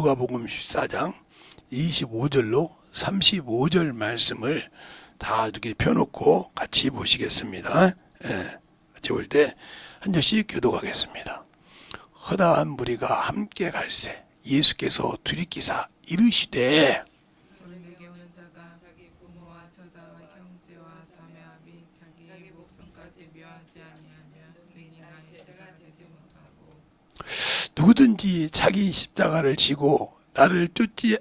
누가복음 14장 25절로 35절 말씀을 다 이렇게 펴놓고 같이 보시겠습니다. 같이 볼 때 한 절씩 교독하겠습니다. 허다한 무리가 함께 갈새 예수께서 들이키사 이르시되 어른에게 오는 자가 자기 부모와 처자와 형제와 자매 및 자기 목숨까지 묘하지 아니하면 그 인간이 제자가 되지 못하고 누구든지 자기 십자가를 지고 나를 쫓지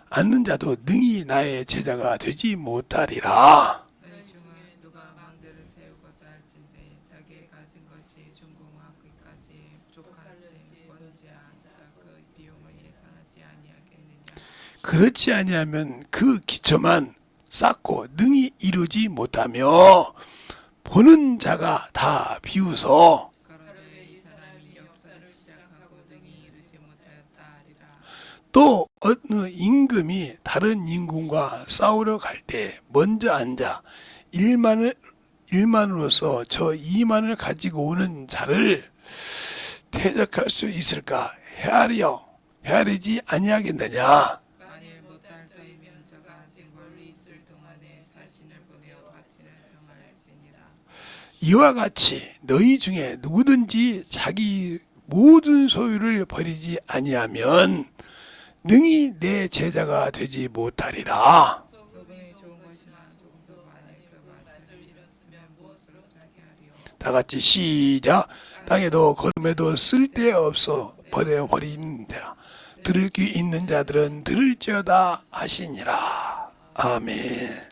않는 자도 능히 나의 제자가 되지 못하리라. 너희 중에 누가 망대를 세우고자 할진대 자기의 가진 것이 중궁하기까지 족할지 번지야 그 비용을 예산하지 아니하겠느냐. 그렇지 아니하면 그 기초만 쌓고 능히 이루지 못하며 보는 자가 다 비웃어 가로되 이 사람이 역사를 시작하고 능히 이루지 못하였다 하리라. 또 어느 임금이 다른 임금과 싸우러 갈 때 먼저 앉아 일만으로서 저 2만을 가지고 오는 자를 대적할 수 있을까? 헤아리지 아니하겠느냐? 만일 못할 터이면 저가 아직 멀리 있을 동안에 사신을 보내어 가치를 정하였으니라. 이와 같이 너희 중에 누구든지 자기 모든 소유를 버리지 아니하면 능히 내 제자가 되지 못하리라. 소금이 좋은 것이나 조금도 만일 그 맛을 잃었으면 무엇으로 자기 하리요. 다 같이 시작. 땅에도 걸음에도 쓸데없어 버리는데라. 들을 귀 있는 자들은 들을지어다 하시니라. 아멘.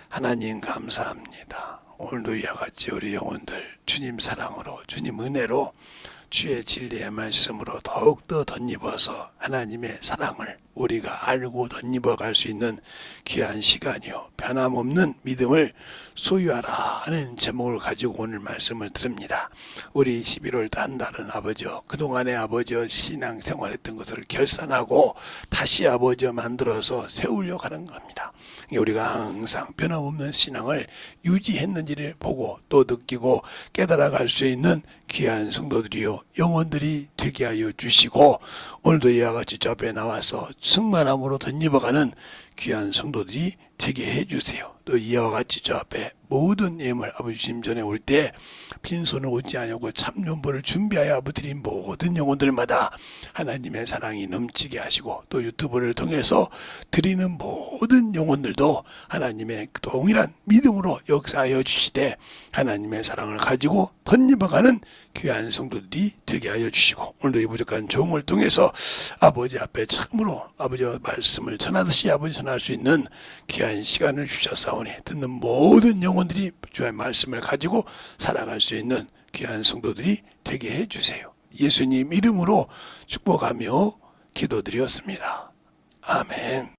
하나님 감사합니다. 오늘도 이와 같이 우리 영혼들 주님 사랑으로 주님 은혜로 주의 진리의 말씀으로 더욱더 덧입어서 하나님의 사랑을 우리가 알고 덧입어 갈 수 있는 귀한 시간이요 변함없는 믿음을 소유하라 하는 제목을 가지고 오늘 말씀을 드립니다. 우리 11월 한 달은 아버지여 그동안에 아버지여 신앙생활했던 것을 결산하고 다시 아버지여 만들어서 세우려고 하는 겁니다. 우리가 항상 변함없는 신앙을 유지했는지를 보고 또 느끼고 깨달아갈 수 있는 귀한 성도들이요 영혼들이 되게 하여 주시고 오늘도 이와 같이 저 앞에 나와서 승만함으로 덧입어가는 귀한 성도들이 되게 해주세요. 또 이와 같이 저 앞에 모든 예물 아버지 주님 전에 올 때 빈손을 오지 아니하고 참연보를 준비하여 아버지 드린 모든 영혼들마다 하나님의 사랑이 넘치게 하시고 또 유튜브를 통해서 드리는 모든 영혼들도 하나님의 동일한 믿음으로 역사하여 주시되 하나님의 사랑을 가지고 덧입어가는 귀한 성도들이 되게 하여 주시고 오늘도 이 부족한 종을 통해서 아버지 앞에 참으로 아버지 말씀을 전하듯이 아버지 전할 수 있는 귀한 시간을 주셨사오니 듣는 모든 영혼들이 주의 말씀을 가지고 살아갈 수 있는 귀한 성도들이 되게 해주세요. 예수님 이름으로 축복하며 기도드렸습니다. 아멘.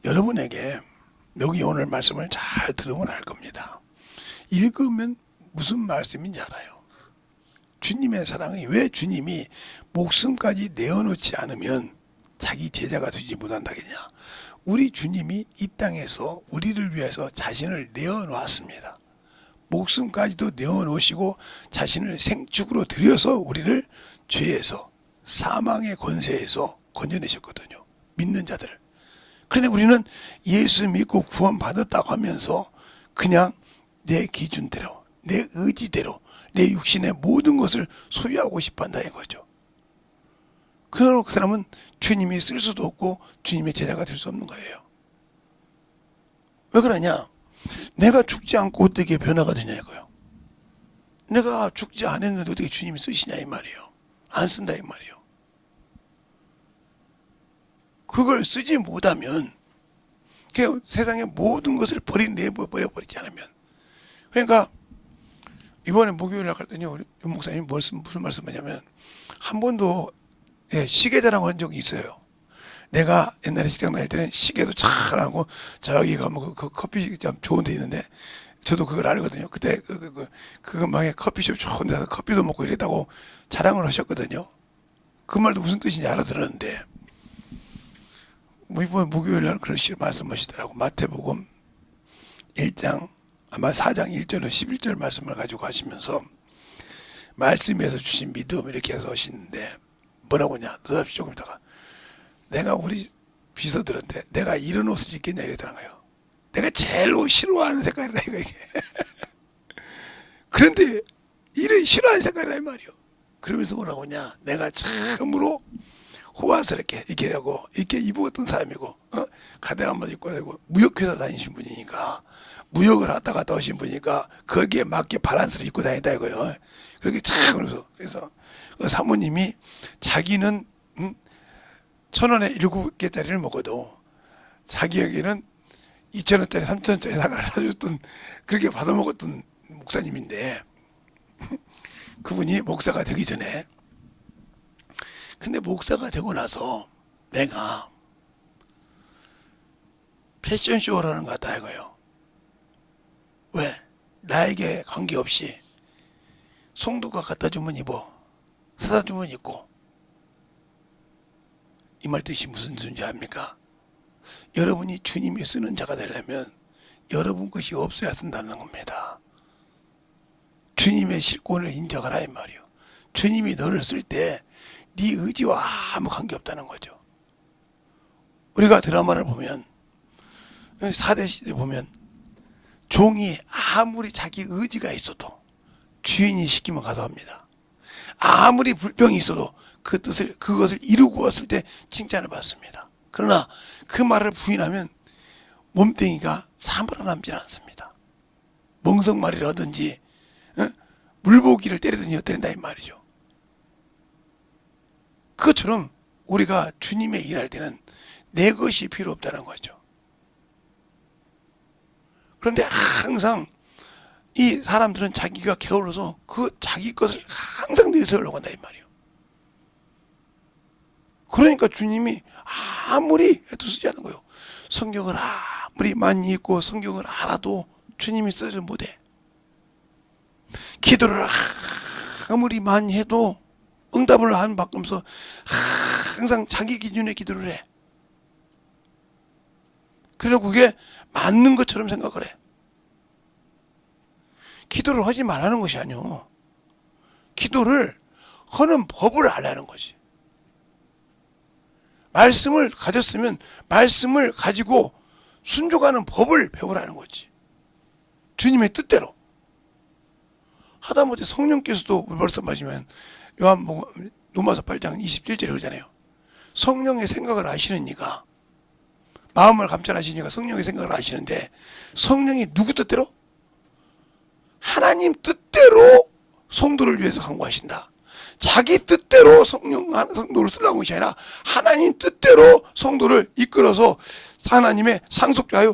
여러분에게 여기 오늘 말씀을 잘 들으면 알 겁니다. 읽으면 무슨 말씀인지 알아요. 주님의 사랑이 왜 주님이 목숨까지 내어놓지 않으면 자기 제자가 되지 못한다겠냐. 우리 주님이 이 땅에서 우리를 위해서 자신을 내어놓았습니다. 목숨까지도 내어놓으시고 자신을 생축으로 들여서 우리를 죄에서 사망의 권세에서 건져내셨거든요. 믿는 자들을. 그런데 우리는 예수 믿고 구원받았다고 하면서 그냥 내 기준대로 내 의지대로 내 육신의 모든 것을 소유하고 싶어 한다는 거죠. 그런 사람은 주님이 쓸 수도 없고 주님의 제자가 될 수 없는 거예요. 왜 그러냐? 내가 죽지 않고 어떻게 변화가 되냐 이거요. 내가 죽지 않았는데 어떻게 주님이 쓰시냐 이 말이에요. 안 쓴다 이 말이에요. 그걸 쓰지 못하면 세상의 모든 것을 내버려버리지 않으면 그러니까 이번에 목요일 날 갔더니 우리 윤 목사님이 무슨 말씀하냐면 한 번도 시계자랑 한 적이 있어요. 내가 옛날에 식당 다닐 때는 시계도 잘하고 저기 가면 그 커피 좀 좋은 데 있는데 저도 그걸 알거든요. 그때 그 근방에 커피숍 좋은 데서 커피도 먹고 이랬다고 자랑을 하셨거든요. 그 말도 무슨 뜻인지 알아들었는데 이번 목요일 날 그런 식으로 말씀하시더라고. 마태복음 1장 아마 4장 1절로 11절 말씀을 가지고 하시면서 말씀에서 주신 믿음 이렇게 해서 하시는데 뭐라고 하냐, 너답시 조금 있다가 내가 우리 비서들한테 내가 이런 옷을 입겠냐 이러더라고요. 내가 제일 싫어하는 색깔이다 이거 이게. 그런데 이런 싫어하는 색깔이란 말이요. 그러면서 뭐라고 하냐, 내가 참으로 호화스럽게 이렇게 하고 이렇게 입었던 사람이고, 가대 한번 입고 다니고 무역회사 다니신 분이니까, 무역을 왔다 갔다 오신 분이니까 거기에 맞게 바란스를 입고 다닌다 이거요. 그렇게 참 그래서 그 사모님이 자기는 1,000원에 7개짜리를 먹어도 자기에게는 2,000원짜리 3,000원짜리 사과를 사줬던, 그렇게 받아먹었던 목사님인데, 그분이 목사가 되기 전에, 근데 목사가 되고 나서 내가 패션쇼라는 거 같다 이거요. 왜? 나에게 관계없이 성도가 갖다 주면 입어, 사다 주면 입고. 이 말 뜻이 무슨 뜻인지 압니까? 여러분이 주님이 쓰는 자가 되려면 여러분 것이 없어야 쓴다는 겁니다. 주님의 실권을 인정하라 이 말이요. 주님이 너를 쓸 때 네 의지와 아무 관계없다는 거죠. 우리가 드라마를 보면, 4대 시대 보면 종이 아무리 자기 의지가 있어도 주인이 시키면 가서 합니다. 아무리 불평이 있어도 그것을 이루고 왔을 때 칭찬을 받습니다. 그러나 그 말을 부인하면 몸뚱이가 살아남질 않습니다. 멍석말이를 하든지 물보기를 때리든지 때린다 이 말이죠. 그것처럼 우리가 주님의 일할 때는 내 것이 필요 없다는 거죠. 그런데 항상 이 사람들은 자기가 게을러서 그 자기 것을 항상 내세우려고 한다 이 말이에요. 그러니까 주님이 아무리 해도 쓰지 않는 거예요. 성경을 아무리 많이 읽고 성경을 알아도 주님이 쓰지 못해. 기도를 아무리 많이 해도 응답을 안 받으면서 항상 자기 기준의 기도를 해. 그리고 그게 맞는 것처럼 생각을 해. 기도를 하지 말라는 것이 아니오. 기도를 하는 법을 알라는 거지. 말씀을 가졌으면 말씀을 가지고 순종하는 법을 배우라는 거지. 주님의 뜻대로. 하다못해 성령께서도 벌써 말하면 로마서 8장 27절에 그러잖아요. 성령의 생각을 아시는 이가, 마음을 감찰하시니까 성령의 생각을 아시는데, 성령이 누구 뜻대로? 하나님 뜻대로 성도를 위해서 간구하신다. 자기 뜻대로 성도를 쓰려고 것이 아니라 하나님 뜻대로 성도를 이끌어서 하나님의 상속자요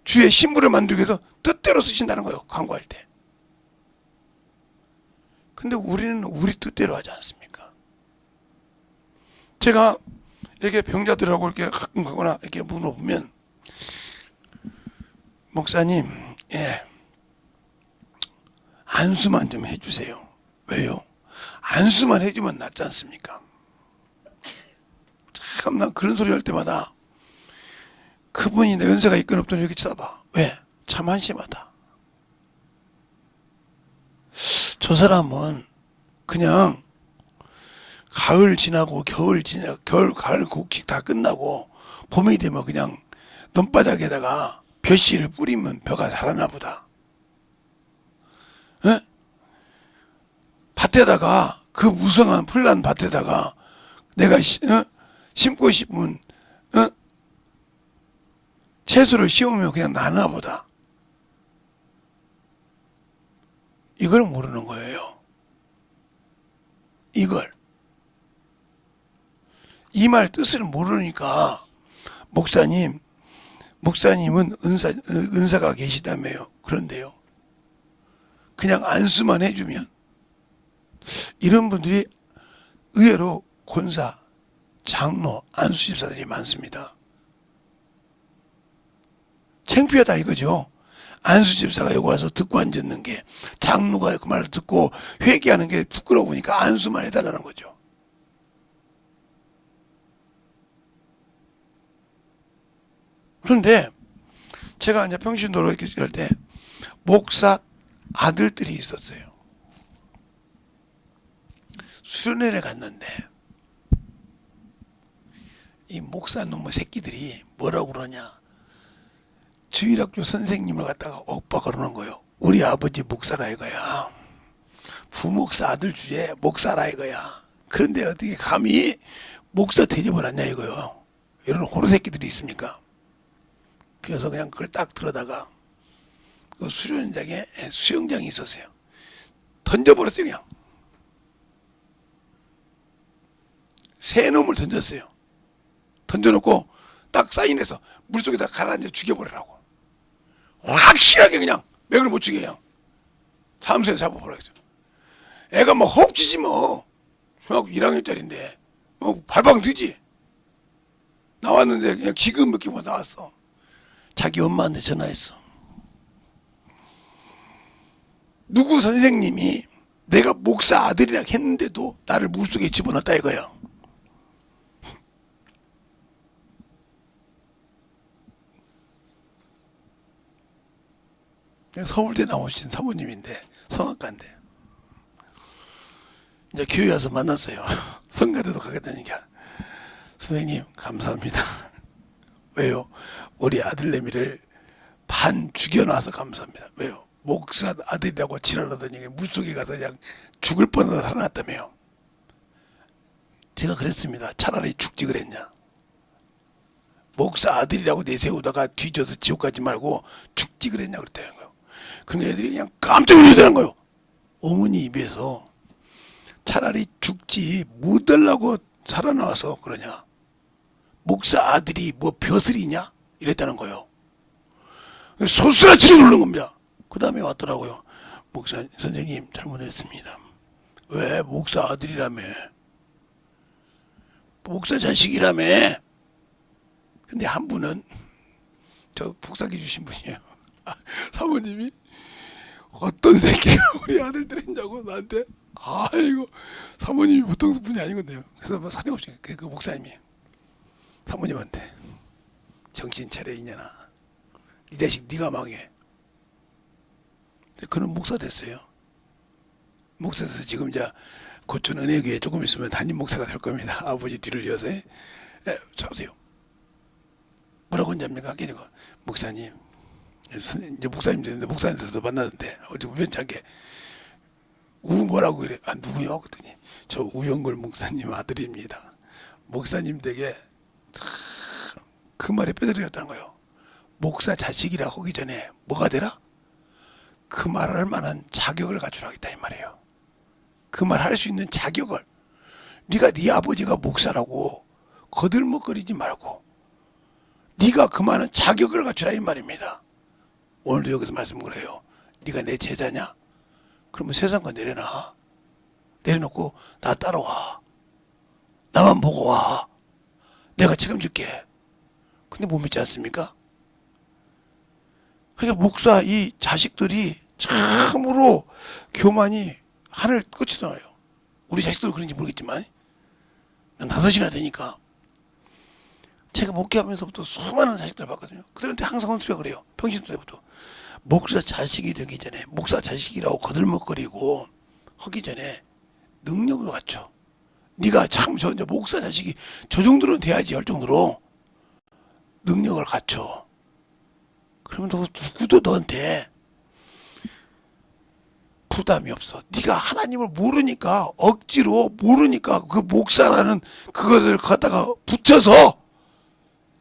주의 신부를 만들기 위해서 뜻대로 쓰신다는 거예요. 간구할 때. 근데 우리는 우리 뜻대로 하지 않습니까? 제가 이렇게 병자들하고 이렇게 가끔 가거나 이렇게 물어보면, 목사님, 안수만 좀 해주세요. 왜요? 안수만 해주면 낫지 않습니까? 참, 난 그런 소리 할 때마다 그분이 내 연세가 있건 없든 이렇게 쳐다봐. 왜? 참 한심하다. 저 사람은 그냥 가을 지나고 겨울 가을 곡식 다 끝나고 봄이 되면 그냥 논바닥에다가 벼씨를 뿌리면 벼가 자라나 보다. 에? 밭에다가, 그 무성한 풀난 밭에다가 내가 심고 싶은 채소를 심으면 그냥 나나 보다. 이걸 모르는 거예요. 이걸. 이 말 뜻을 모르니까 목사님은 은사가 계시다며요. 그런데요, 그냥 안수만 해주면, 이런 분들이 의외로 권사, 장로, 안수집사들이 많습니다. 창피하다 이거죠. 안수집사가 여기 와서 듣고 앉았는 게, 장로가 그 말을 듣고 회개하는 게 부끄러우니까 안수만 해달라는 거죠. 그런데 제가 이제 평신도로 이렇게 할 때 목사 아들들이 있었어요. 수련회를 갔는데 이 목사 놈의 새끼들이 뭐라고 그러냐. 주일학교 선생님을 갖다가 엇박 그러는 거예요. 우리 아버지 목사라 이거야. 부목사 아들 주제 목사라 이거야. 그런데 어떻게 감히 목사 대접을 하냐 이거요. 이런 호로 새끼들이 있습니까? 그래서 그냥 그걸 딱 들어다가 그 수련장에 수영장이 있었어요. 던져버렸어요 그냥. 새 놈을 던졌어요. 던져놓고 딱 사인해서 물속에다 가라앉아 죽여버리라고. 확실하게 그냥 맥을 못 죽여 그냥 잠수에 잡아버렸어요. 애가 뭐 헉지지 뭐. 중학교 1학년짜리인데 뭐 발방 뜨지. 나왔는데 그냥 기금 느끼고 나왔어. 자기 엄마한테 전화했어. 누구 선생님이 내가 목사 아들이라 했는데도 나를 물속에 집어넣었다 이거야. 서울대 나오신 사모님인데 성악가인데 이제 교회 와서 만났어요. 성가대도 가겠다니까. 선생님 감사합니다. 왜요? 우리 아들내미를 반 죽여놔서 감사합니다. 왜요? 목사 아들이라고 지랄하더니 물속에 가서 그냥 죽을 뻔하다 살아났다며요. 제가 그랬습니다. 차라리 죽지 그랬냐. 목사 아들이라고 내세우다가 뒤져서 지옥 가지 말고 죽지 그랬냐 그랬다는 거예요. 그러니까 애들이 그냥 깜짝 놀라는 거예요. 어머니 입에서 차라리 죽지 뭐 달라고 살아나와서 그러냐. 목사 아들이 뭐 벼슬이냐 이랬다는 거예요. 소스라치게 놀란 겁니다. 그 다음에 왔더라고요. 목사 선생님 잘못했습니다. 왜? 목사 아들이라며. 목사 자식이라며. 근데 한 분은 저 복사기 주신 분이에요. 사모님이 어떤 새끼가 우리 아들 때렸냐고 나한테. 아이고 사모님이 보통 분이 아니거든요. 그래서 뭐 사정없이 그 목사님이 사모님한테 정신 차려 이년아. 이 자식 네가 망해. 그는 목사 됐어요. 목사 돼서 지금 이제 고촌 은혜교회 조금 있으면 담임 목사가 될 겁니다. 아버지 뒤를 이어서. 자보세요. 뭐라고 했냐입니까? 그러니까 목사님 이제 목사님 되는데 목사님들도 만나는데 어디 우연찮게 뭐라고 그래. 아 누구요? 그랬더니 저 우영걸 목사님 아들입니다. 목사님 댁에 그 말에 뼈들이었다는 거예요. 목사 자식이라 하기 전에 뭐가 되라? 그 말을 할 만한 자격을 갖추라 했다 이 말이에요. 그 말 할 수 있는 자격을. 네가 네 아버지가 목사라고 거들먹거리지 말고 네가 그 말은 자격을 갖추라 이 말입니다. 오늘도 여기서 말씀을 해요. 네가 내 제자냐? 그러면 세상과 내려놔. 내려놓고 나 따라와. 나만 보고 와. 내가 책임질게. 근데 못 믿지 않습니까? 그러니까 목사 이 자식들이 참으로 교만이 하늘 끝이 나요. 우리 자식들도 그런지 모르겠지만 난 5이나 되니까 제가 목회하면서부터 수많은 자식들을 봤거든요. 그들한테 항상 헌수가 그래요. 평신 때부터 목사 자식이 되기 전에 목사 자식이라고 거들먹거리고 하기 전에 능력을 갖춰. 네가 참 저 목사 자식이 저 정도는 돼야지 할 정도로 능력을 갖춰. 그러면 너 누구도 너한테 부담이 없어. 네가 하나님을 모르니까 억지로 모르니까 그 목사라는 그것을 갖다가 붙여서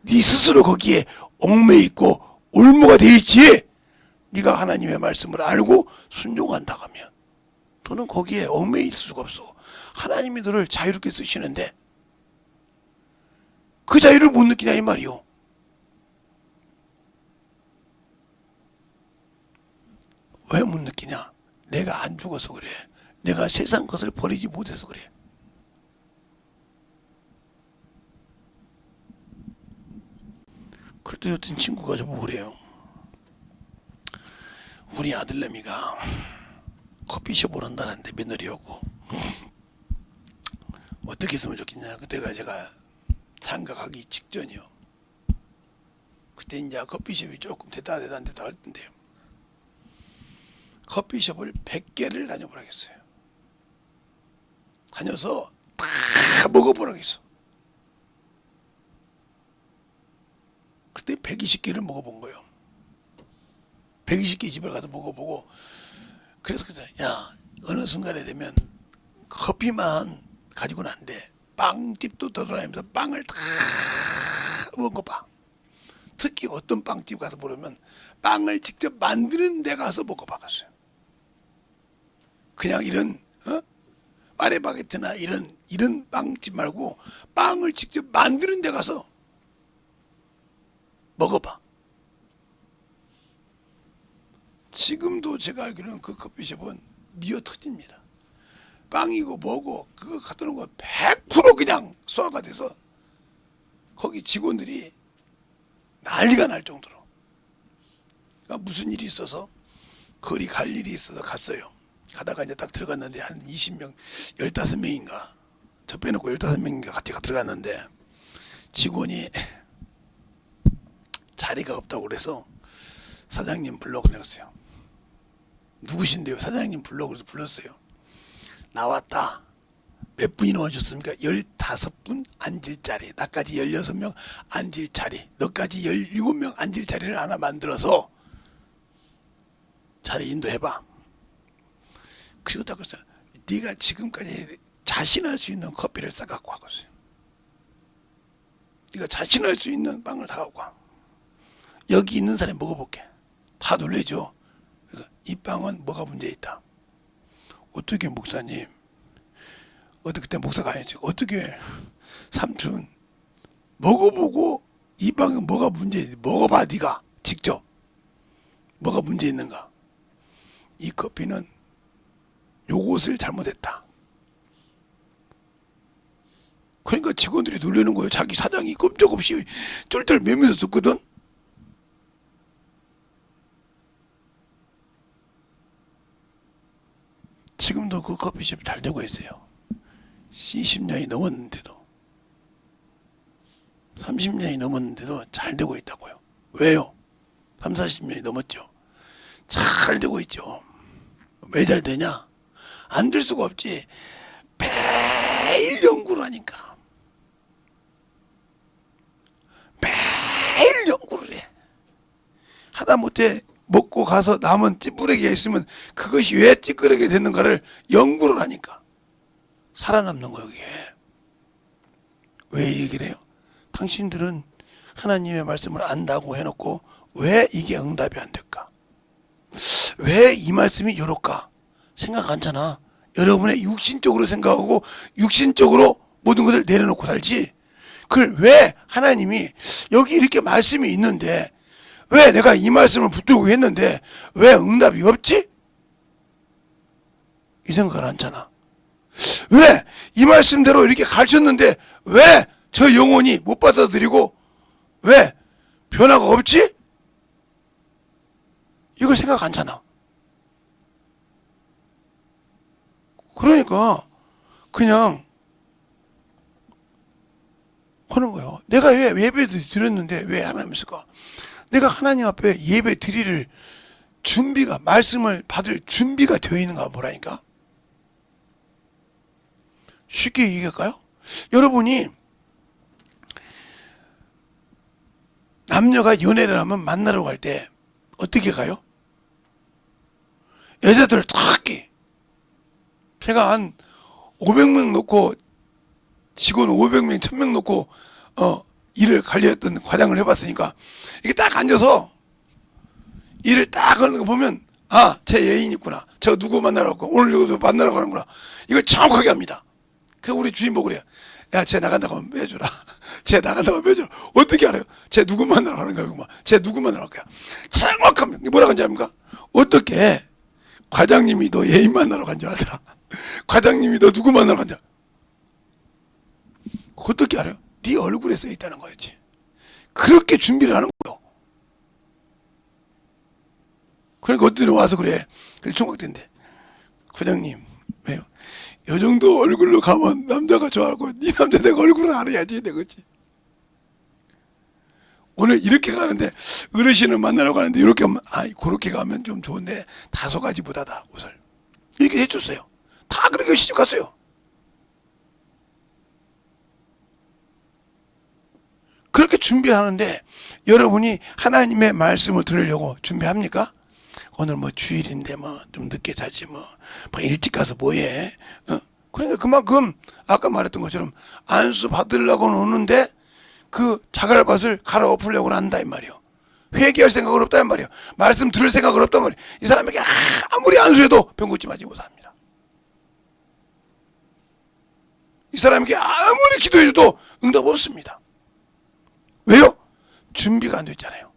네 스스로 거기에 얽매여 있고 올무가 돼 있지. 네가 하나님의 말씀을 알고 순종한다고 하면 너는 거기에 얽매여 있을 수가 없어. 하나님이 너를 자유롭게 쓰시는데 그 자유를 못 느끼냐 이 말이요. 왜 못 느끼냐? 내가 안 죽어서 그래. 내가 세상 것을 버리지 못해서 그래. 그래도 어떤 친구가 저보고 그래요. 우리 아들내미가 커피숍을 한다는데 며느리하고 어떻게 했으면 좋겠냐. 그때가 제가 장가가기 직전이요. 그때 이제 커피숍이 조금 됐다 할 텐데요. 커피숍을 100개를 다녀보라겠어요. 다녀서 다 먹어보라겠어. 120개를 먹어본 거예요. 120개 집을 가서 먹어보고, 그래서 야, 어느 순간에 되면 커피만 가지고는 안 돼. 빵집도 돌아다니면서 빵을 다 먹어봐. 특히 어떤 빵집 가서 보려면 빵을 직접 만드는 데 가서 먹어봐갔어요. 그냥 이런 파리바게트나 이런 빵집 말고 빵을 직접 만드는 데 가서 먹어봐. 지금도 제가 알기로는 그 커피숍은 미어 터집니다. 빵이고 뭐고 그거 갖다 놓은 거 100% 그냥 소화가 돼서 거기 직원들이 난리가 날 정도로. 그러니까 무슨 일이 있어서 거리 갈 일이 있어서 갔어요. 가다가 이제 딱 들어갔는데 한 20명, 15명인가 저 빼놓고 15명인가 같이 들어갔는데 직원이 자리가 없다고 그래서 사장님 불러보냈어요. 누구신데요? 사장님 그래서 불렀어요. 나왔다. 몇 분이나 와줬습니까? 15분 앉을 자리. 나까지 16명 앉을 자리. 너까지 17명 앉을 자리를 하나 만들어서 자리 인도해봐. 그리고 딱 그랬어요. 네가 지금까지 자신할 수 있는 커피를 싸갖고 와봤어요. 네가 자신할 수 있는 빵을 사갖고 와. 여기 있는 사람이 먹어볼게. 다 놀래죠. 그래서 이 빵은 뭐가 문제 있다. 어떻게 목사님, 어떻게 그때 목사가 아니죠. 어떻게 삼촌 먹어보고 이 빵은 뭐가 문제 있는지 먹어봐. 네가 직접 뭐가 문제 있는가. 이 커피는 요것을 잘못했다. 그러니까 직원들이 놀라는 거예요. 자기 사장이 꼼짝없이 쫄쫄 매면서 듣거든. 지금도 그 커피숍이 잘 되고 있어요. 20년이 넘었는데도 30년이 넘었는데도 잘 되고 있다고요. 왜요? 3, 40년이 넘었죠. 잘 되고 있죠. 왜 잘 되냐? 안 될 수가 없지. 매일 연구를 하니까. 매일 연구를 해. 하다못해 먹고 가서 남은 찌푸레기가 있으면 그것이 왜 찌끄레기 됐는가를 연구를 하니까 살아남는 거예요. 이게. 왜 얘기를 해요? 당신들은 하나님의 말씀을 안다고 해놓고 왜 이게 응답이 안 될까? 왜 이 말씀이 이럴까? 생각 않잖아. 여러분의 육신적으로 생각하고 육신적으로 모든 것을 내려놓고 살지. 그걸 왜 하나님이 여기 이렇게 말씀이 있는데 왜 내가 이 말씀을 붙들고 했는데 왜 응답이 없지? 이 생각을 않잖아. 왜 이 말씀대로 이렇게 가르쳤는데 왜 저 영혼이 못 받아들이고 왜 변화가 없지? 이걸 생각 않잖아. 그러니까 그냥 하는 거예요. 내가 왜 예배를 드렸는데 왜 하나님 있을까? 내가 하나님 앞에 예배 드릴 준비가, 말씀을 받을 준비가 되어 있는가 보라니까. 쉽게 얘기할까요? 여러분이 남녀가 연애를 하면 만나러 갈 때 어떻게 가요? 여자들 특히 제가 한 500명 놓고 직원 500명, 1000명 놓고 일을 관리했던 과장을 해봤으니까 이렇게 딱 앉아서 일을 딱 하는 거 보면 아, 제 애인 있구나. 저 누구 만나러 가고 오늘 누구 만나러 가는구나. 이걸 정확하게 합니다. 그 우리 주인 보고 그래요. 야, 쟤 나간다고 하면 빼주라. 쟤 나간다고 하면 빼주라. 어떻게 알아요? 쟤 누구 만나러 가는가? 쟤 누구 만나러 갈 거야? 정확합니다. 뭐라고 하는지 압니까? 어떻게 과장님이 너 애인 만나러 간 줄 알더라. 과장님이 너 누구 만나러 간 줄. 어떻게 알아요? 네 얼굴에 써 있다는 거였지. 그렇게 준비를 하는 거예요. 그러니까 어떤 와서 그래. 그래서 총각된대. 과장님, 왜요? 요 정도 얼굴로 가면 남자가 좋아하고 네 남자 내가 얼굴을 알아야지 내거지. 오늘 이렇게 가는데 어르신을 만나러 가는데 이렇게 하면 그렇게 가면 좀 좋은데 다소 가지보다다 옷을 이렇게 해줬어요. 다 그렇게 시집 갔어요. 그렇게 준비하는데 여러분이 하나님의 말씀을 들으려고 준비합니까? 오늘 뭐 주일인데 뭐 좀 늦게 자지 뭐 일찍 가서 뭐해? 그러니까 그만큼 아까 말했던 것처럼 안수 받으려고는 오는데 그 자갈밭을 갈아엎으려고는 한다 이 말이요. 회개할 생각은 없다 이 말이요. 말씀 들을 생각은 없단 말이요. 이 사람에게 아무리 안수해도 병고치 맞지 못합니다. 이 사람에게 아무리 기도해도 응답 없습니다. 왜요? 준비가 안 돼 있잖아요.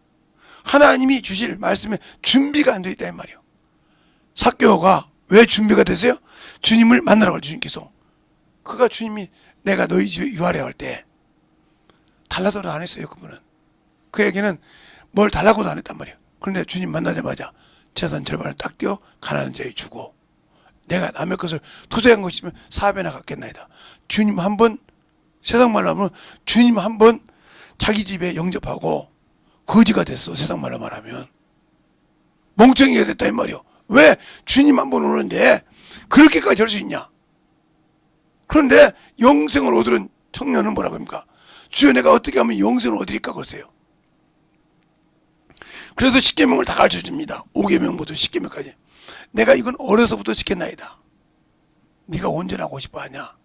하나님이 주실 말씀에 준비가 안 돼 있다 이 말이요. 삭개오가 왜 준비가 됐어요? 주님을 만나러 갈 주님께서 그가 주님이 내가 너희 집에 유하려 할 때 달라도도 안 했어요. 그분은 그에게는 뭘 달라고도 안 했단 말이에요. 그런데 주님 만나자마자 재산 절반을 딱 떼어 가난한 자에 주고 내가 남의 것을 토대한 것이면 4배나 갚겠나이다. 주님 한 번, 세상 말로 하면 주님 한 번 자기 집에 영접하고 거지가 됐어. 세상 말로 말하면 멍청이가 됐다 이 말이요. 왜? 주님 한 번 오는데 그렇게까지 할 수 있냐? 그런데 영생을 얻으는 청년은 뭐라고 합니까? 주여 내가 어떻게 하면 영생을 얻으리까 그러세요. 그래서 10계명을 다 가르쳐줍니다. 5계명부터 10계명까지. 내가 이건 어려서부터 지켰나이다. 네가 온전하고 싶어하냐?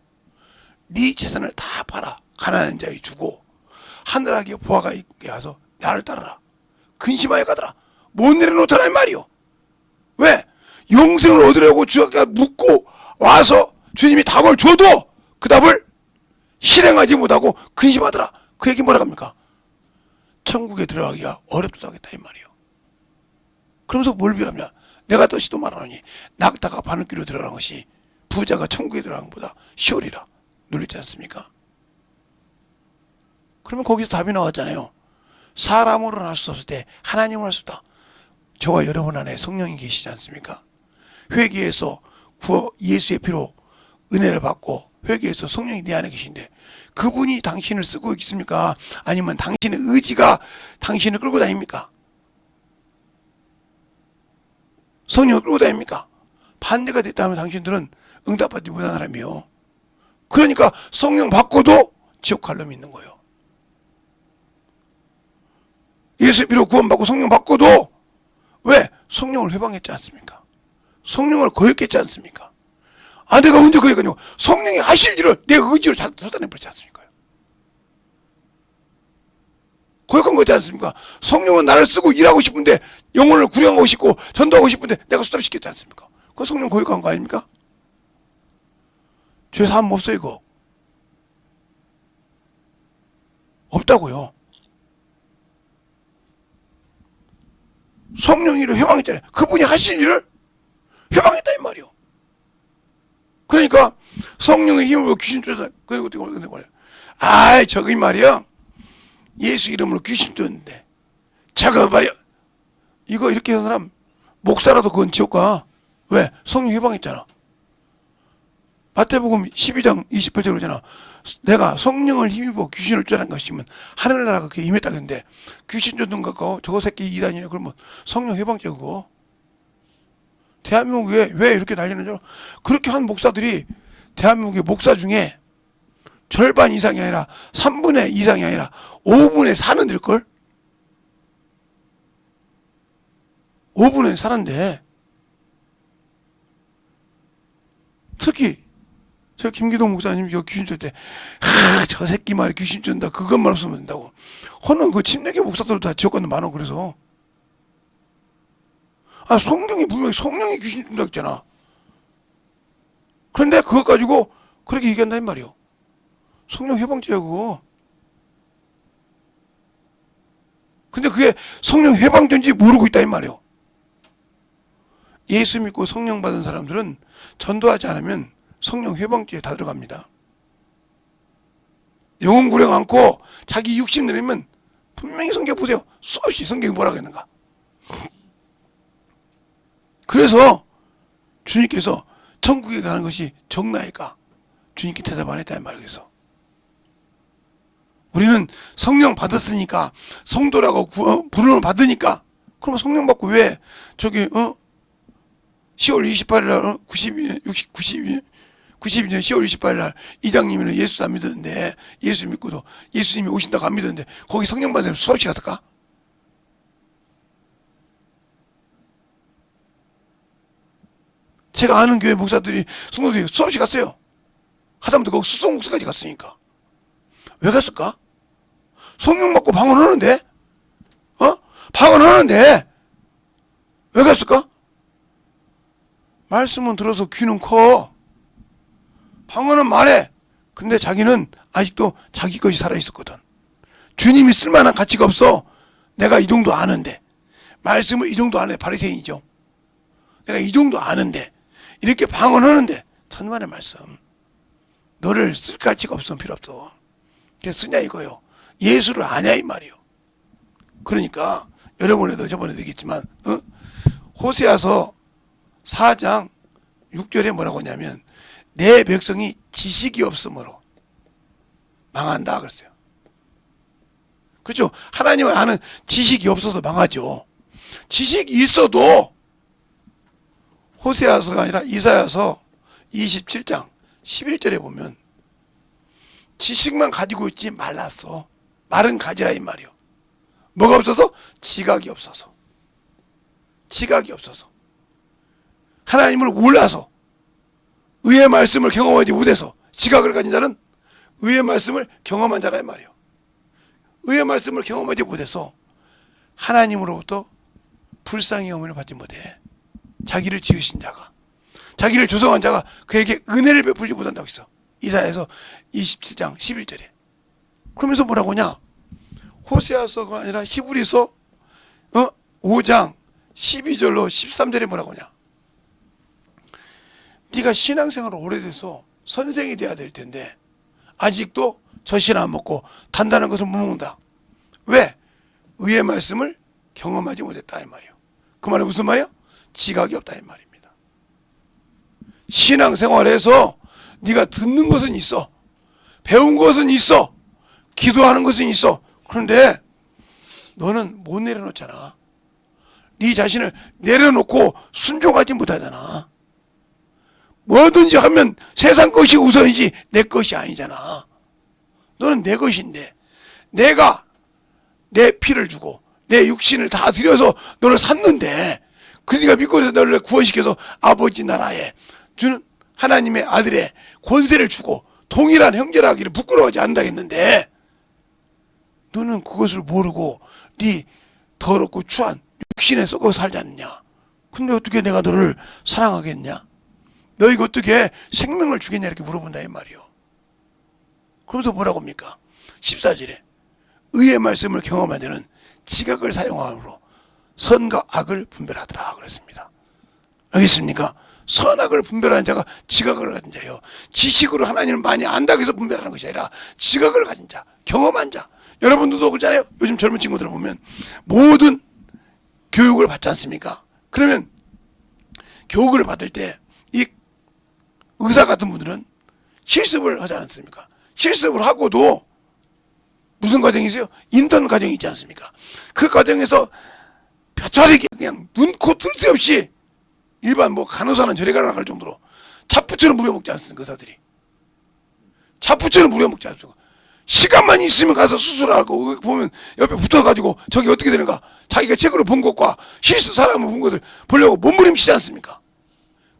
네 재산을 다 팔아 가난한 자에게 주고 하늘하게 보아가 있게 와서 나를 따르라. 근심하여 가더라. 못 내려놓더라 이 말이요. 왜? 영생을 얻으려고 주가 묻고 와서 주님이 답을 줘도 그 답을 실행하지 못하고 근심하더라. 그 얘기 뭐라 합니까? 천국에 들어가기가 어렵다고 하겠다 이 말이요. 그러면서 뭘 비하냐? 내가 다시도 말하노니 낙타가 바늘귀로 들어가는 것이 부자가 천국에 들어가는 것보다 쉬우리라. 놀랬지 않습니까? 그러면 거기서 답이 나왔잖아요. 사람으로는 할 수 없을 때 하나님으로 할 수 있다. 저와 여러분 안에 성령이 계시지 않습니까? 회개해서 예수의 피로 은혜를 받고 회개해서 성령이 내 안에 계신데 그분이 당신을 쓰고 있습니까? 아니면 당신의 의지가 당신을 끌고 다닙니까? 성령을 끌고 다닙니까? 반대가 됐다면 당신들은 응답받지 못한 사람이에요. 그러니까 성령 받고도 지옥 갈 놈이 있는 거예요. 예수의 피로 구원받고 성령 받고도 왜? 성령을 회방했지 않습니까? 성령을 거역했지 않습니까? 아, 내가 언제 거역하냐고. 성령이 하실 일을 내 의지로 쏟아내버리지 않습니까? 거역한 거지 않습니까? 성령은 나를 쓰고 일하고 싶은데 영혼을 구령하고 싶고 전도하고 싶은데 내가 수답시켰지 않습니까? 그거 성령 거역한 거 아닙니까? 죄 사함 없어요 이거. 없다고요. 성령 일을 회방했잖아요. 그분이 하신 일을 회방했다 이 말이요. 그러니까 성령의 힘으로 귀신 쫓아 그리고 말이야. 아, 저기 말이야. 예수 이름으로 귀신 쫓는데 저거 말이야. 이거 이렇게 하는 사람 목사라도 그건 지옥 가. 왜? 성령 회방했잖아. 마태복음 12장 28절 그러잖아. 내가 성령을 힘입어 귀신을 쫓아낸 것이면 하늘나라가 그게 임했다는데 귀신 쫓는 거 저거 새끼 이단이네. 그러면 성령 회방죄 그거. 대한민국에 왜 이렇게 난리는 줄 알아? 그렇게 한 목사들이 대한민국의 목사 중에 절반 이상이 아니라 3분의 2 이상이 아니라 5분의 4는 될걸? 5분의 4인데 특히 저 김기동 목사님 저 귀신 쫓을 때 저 새끼 말이 귀신 쫓는다 그것만 없으면 된다고. 허는 그 침례교 목사들도 다 지옥 가는 많아. 그래서 아, 성경이 분명히 성령이 귀신 쫓는다 했잖아. 그런데 그것 가지고 그렇게 얘기한다 이 말이요. 성령 회방죄야 그거. 근데 그게 성령 회방죄인지 모르고 있다 이 말이요. 예수 믿고 성령 받은 사람들은 전도하지 않으면 성령 회방죄에 다 들어갑니다. 영혼 구령 않고 자기 육심 내리면 분명히 성경 보세요. 수없이 성경이 뭐라고 했는가. 그래서 주님께서 천국에 가는 것이 적나이까 주님께 대답 안 했다는 말이에요. 그래서 우리는 성령 받았으니까 성도라고 부름을 받으니까 그러면 성령 받고 왜 저기 10월 28일 날 90 92년 10월 28일 날 이장님이는 예수 안 믿었는데, 예수 믿고도 예수님이 오신다고 안 믿었는데 거기 성령 받은 사람 수없이 갔을까? 제가 아는 교회 목사들이, 성도들이 수없이 갔어요. 하다못해 거기 수석 목사까지 갔으니까. 왜 갔을까? 성령 받고 방언하는데? 방언하는데 왜 갔을까? 말씀은 들어서 귀는 커. 방언은 말해. 근데 자기는 아직도 자기 것이 살아있었거든. 주님이 쓸만한 가치가 없어. 내가 이 정도 아는데, 말씀을 이 정도 아는데, 바리새인이죠. 내가 이 정도 아는데 이렇게 방언하는데, 천만의 말씀, 너를 쓸 가치가 없으면 필요 없어. 그래서 쓰냐 이거요. 예수를 아냐 이 말이요. 그러니까 여러분에도 저번에도 얘기했지만, 호세아서 4장 6절에 뭐라고 하냐면, 내 백성이 지식이 없으므로 망한다 그랬어요. 그렇죠? 하나님을 아는 지식이 없어서 망하죠. 지식이 있어도 호세아서가 아니라 이사야서 27장 11절에 보면, 지식만 가지고 있지 말랐어. 말은 가지라 이 말이요. 뭐가 없어서? 지각이 없어서. 지각이 없어서. 하나님을 몰라서, 의의 말씀을 경험하지 못해서. 지각을 가진 자는 의의 말씀을 경험한 자라 이 말이요. 의의 말씀을 경험하지 못해서 하나님으로부터 불쌍히 여김을 받지 못해. 자기를 지으신 자가, 자기를 조성한 자가 그에게 은혜를 베풀지 못한다고 했어. 이사야서 27장 11절에. 그러면서 뭐라고 하냐? 호세아서가 아니라 히브리서 5장 12절로 13절에 뭐라고 하냐? 네가 신앙생활을 오래돼서 선생이 돼야 될 텐데 아직도 젖이나 안 먹고 단단한 것을 못 먹는다. 왜? 의의 말씀을 경험하지 못했다 이 말이에요. 그 말은 무슨 말이야? 지각이 없다 이 말입니다. 신앙생활에서 네가 듣는 것은 있어, 배운 것은 있어, 기도하는 것은 있어. 그런데 너는 못 내려놓잖아. 네 자신을 내려놓고 순종하지 못하잖아. 뭐든지 하면 세상 것이 우선이지 내 것이 아니잖아. 너는 내 것인데, 내가 내 피를 주고 내 육신을 다 들여서 너를 샀는데, 그 네가 믿고 너를 구원시켜서 아버지 나라에 주는 하나님의 아들의 권세를 주고 동일한 형제라기를 부끄러워하지 않는다 했는데, 너는 그것을 모르고 네 더럽고 추한 육신에 썩어 살지 않느냐. 근데 어떻게 내가 너를 사랑하겠냐? 너희가 어떻게 생명을 주겠냐 이렇게 물어본다 이 말이요. 그러면서 뭐라고 합니까? 14절에 의의 말씀을 경험한 자는 지각을 사용함으로 선과 악을 분별하더라 그랬습니다. 알겠습니까? 선악을 분별하는 자가 지각을 가진 자예요. 지식으로 하나님을 많이 안다고 해서 분별하는 것이 아니라 지각을 가진 자, 경험한 자. 여러분들도 그렇잖아요. 요즘 젊은 친구들 보면 모든 교육을 받지 않습니까? 그러면 교육을 받을 때 이 의사 같은 분들은 실습을 하지 않습니까? 실습을 하고도 무슨 과정이 있어요? 인턴 과정이 있지 않습니까? 그 과정에서 벼차리게 그냥 눈코 뜰 새 없이 일반 뭐 간호사는 저리 가라 할 정도로 잡부처럼 무려먹지 않습니까? 의사들이 잡부처럼 무려먹지 않습니까? 시간만 있으면 가서 수술하고 보면 옆에 붙어가지고 저기 어떻게 되는가 자기가 책으로 본 것과 실수 사람을 본 것을 보려고 몸부림치지 않습니까?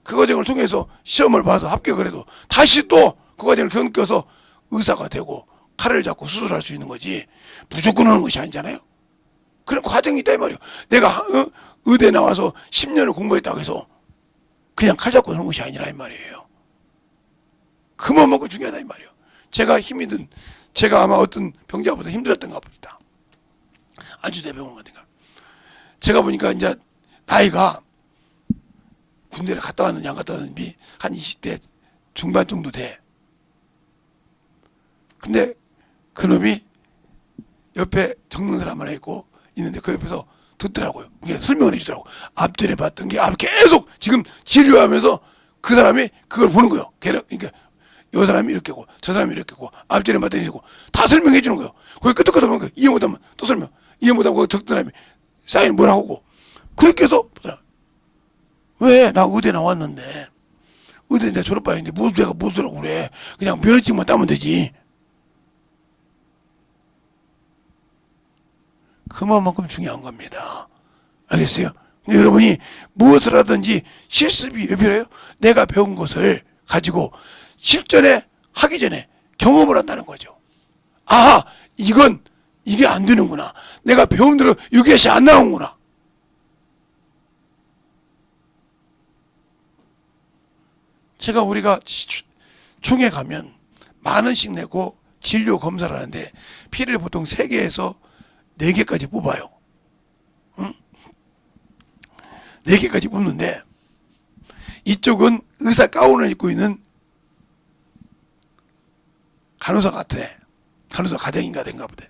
그 과정을 통해서 시험을 봐서 합격을 해도 다시 또 그 과정을 겪어서 의사가 되고 칼을 잡고 수술할 수 있는 거지 무조건 하는 것이 아니잖아요. 그런 과정이 있다 이 말이에요. 내가 의대 나와서 10년을 공부했다고 해서 그냥 칼 잡고 하는 것이 아니라 이 말이에요. 그만큼 중요하다 이 말이에요. 제가 힘이 든, 제가 아마 어떤 병자보다 힘들었던가 봅니다. 안주대병원 같은가. 제가 보니까 이제 나이가 군대를 갔다 왔는지 안 갔다 왔는지 한 20대 중반 정도 돼. 근데 그놈이 옆에 적는 사람 하나 있고 있는데 그 옆에서 듣더라고요. 이게 설명을 해주더라고. 앞전에 봤던 게 계속 지금 진료하면서 그 사람이 그걸 보는 거예요. 그러니까 이 사람이 이렇게 고 저 사람이 이렇게 고 앞전에 봤더니 이렇게 다 설명해 주는 거예요. 거기 끄덕끄덕 하는 거예요. 이해 못하면 또 설명. 이해 못하면 그 적던 사람이 사인 뭐라고 하고 그렇게 해서 왜 나 의대 나왔는데 의대 내가 졸업반인데 무슨 내가 못하라고 그래. 그냥 면허증만 따면 되지. 그만큼 중요한 겁니다. 알겠어요? 근데 여러분이 무엇을 하든지 실습이 왜 필요해요? 내가 배운 것을 가지고 실전에 하기 전에 경험을 한다는 거죠. 아하, 이게 안 되는구나. 내가 배운 대로 이것이 안 나오는구나. 제가 우리가 총에 가면 만 원씩 내고 진료 검사를 하는데 피를 보통 3개에서 4개까지 뽑아요. 응? 4개까지 뽑는데 이쪽은 의사 가운을 입고 있는 간호사 같아. 간호사 과장인가 된가 보대.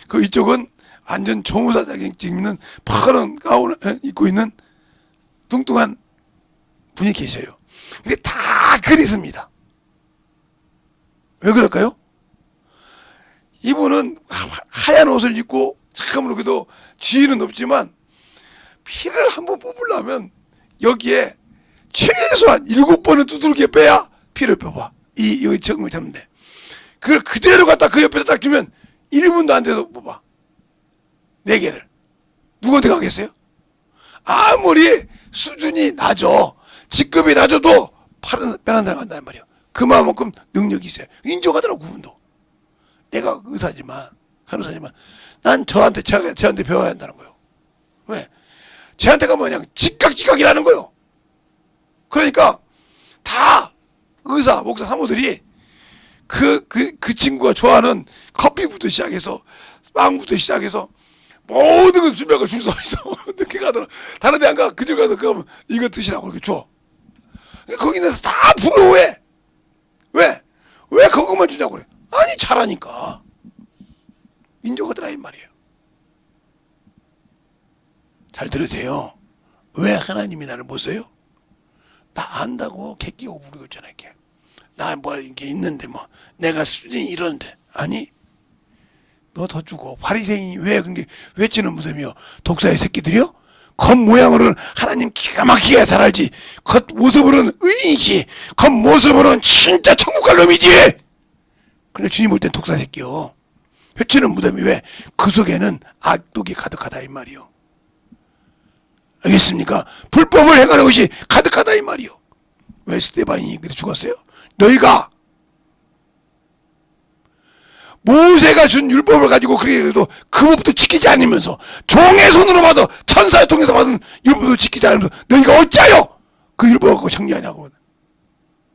그 이쪽은 완전 조무사 자격증 있는 파란 가운을 입고 있는 뚱뚱한 분이 계셔요. 근데 다 그리습니다. 왜 그럴까요? 이분은 하얀 옷을 입고 잠깐만 그래도 지위는 높지만 피를 한번 뽑으려면 여기에 최소한 7번은 두들겨 빼야 피를 뽑아. 여기 적응을 잡는데 그걸 그대로 갖다 그 옆에다 딱 주면 1분도 안 돼서 뽑아. 4개를. 누구한테 가겠어요? 아무리 수준이 낮아, 직급이 낮아도 편한 데로 간단 말이에요. 그만큼 능력이 있어요. 인정하더라고, 그분도. 내가 의사지만, 간호사지만, 난 저한테 배워야 한다는 거예요. 왜? 쟤한테가 뭐냐, 직각이라는 거예요. 그러니까, 다 의사, 목사, 사모들이 그 친구가 좋아하는 커피부터 시작해서, 빵부터 시작해서, 모든 걸 준비하고 줄 서 있어. 늦게 가더라. 다른 데 안 가. 그 집 가서 그러면 이거 드시라고 이렇게 줘. 거기는 다 부러워해. 왜? 왜 그것만 주냐고 그래. 아니, 잘하니까. 인정하더라, 이 말이에요. 잘 들으세요. 왜 하나님이 나를 못 써요? 나 안다고 개끼고 부르고 있잖아, 이렇게. 나 뭐 이게 있는데 뭐 내가 수준이 이런데. 아니, 너 더 주고. 바리새인이 왜 그게 외치는 무덤이요? 독사의 새끼들이요? 겉모양으로는 하나님 기가 막히게 잘 알지. 겉모습으로는 의인이지. 겉모습으로는 진짜 천국 갈 놈이지. 근데 주님 볼 땐 독사 새끼요. 회치는 무덤이 왜? 그 속에는 악독이 가득하다 이 말이요. 알겠습니까? 불법을 행하는 것이 가득하다 이 말이요. 왜 스데반이 그렇게 죽었어요? 너희가 모세가 준 율법을 가지고 그래도 그 법도 지키지 않으면서 종의 손으로 받아 천사의 통해서 받은 율법도 지키지 않으면서 너희가 어찌하여 그 율법을 갖고 정리하냐고.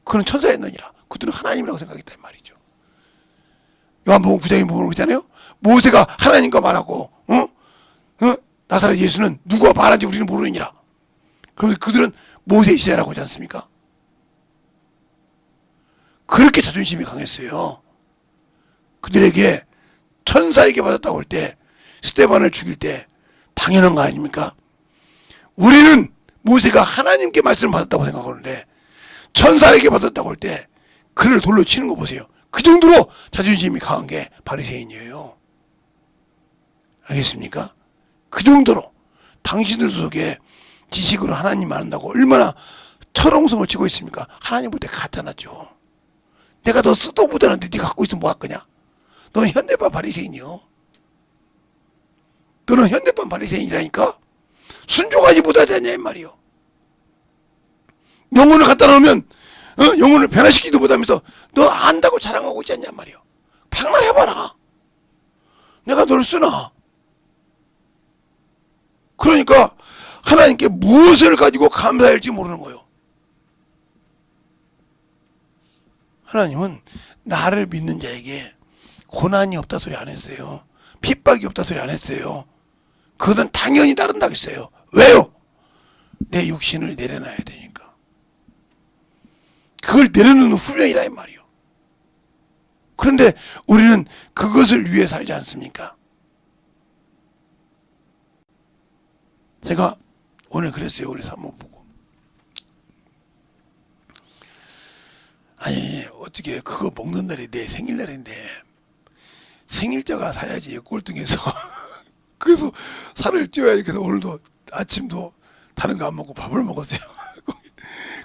그는 천사였느니라. 그들은 하나님이라고 생각했단 말이죠. 요한복음 9장에 보면 그러잖아요. 모세가 하나님과 말하고 나사렛 예수는 누가 말한지 우리는 모르느니라. 그러면서 그들은 모세의 시대라고 하지 않습니까? 그렇게 자존심이 강했어요. 그들에게 천사에게 받았다고 할 때 스데반을 죽일 때 당연한 거 아닙니까? 우리는 모세가 하나님께 말씀을 받았다고 생각하는데 천사에게 받았다고 할 때 그를 돌로 치는 거 보세요. 그 정도로 자존심이 강한 게 바리새인이에요. 알겠습니까? 그 정도로 당신들 속에 지식으로 하나님 안다고 얼마나 철옹성을 치고 있습니까? 하나님 볼 때 가짜나죠. 내가 너 쓰도 못하는데 네가 갖고 있으면 뭐 할 거냐? 너는 현대판 바리새인이요. 너는 현대판 바리새인이라니까. 순종하지 못하지 않냐 이 말이요. 영혼을 갖다 놓으면 영혼을 변화시키지도 못하면서 너 안다고 자랑하고 있지 않냐 말이요. 백만 해봐라. 내가 너를 쓰나. 그러니까 하나님께 무엇을 가지고 감사해야 할지 모르는 거예요. 하나님은 나를 믿는 자에게 고난이 없다 소리 안 했어요. 핍박이 없다 소리 안 했어요. 그것은 당연히 따른다고 했어요. 왜요? 내 육신을 내려놔야 되니까. 그걸 내려놓는 훈련이라 이 말이요. 그런데 우리는 그것을 위해 살지 않습니까? 제가 오늘 그랬어요. 우리 사모 보고. 아니 어떻게 그거 먹는 날이 내 생일날인데 생일자가 사야지 꼴등해서 그래서 살을 찌워야지. 그래서 오늘도 아침도 다른 거 안 먹고 밥을 먹었어요.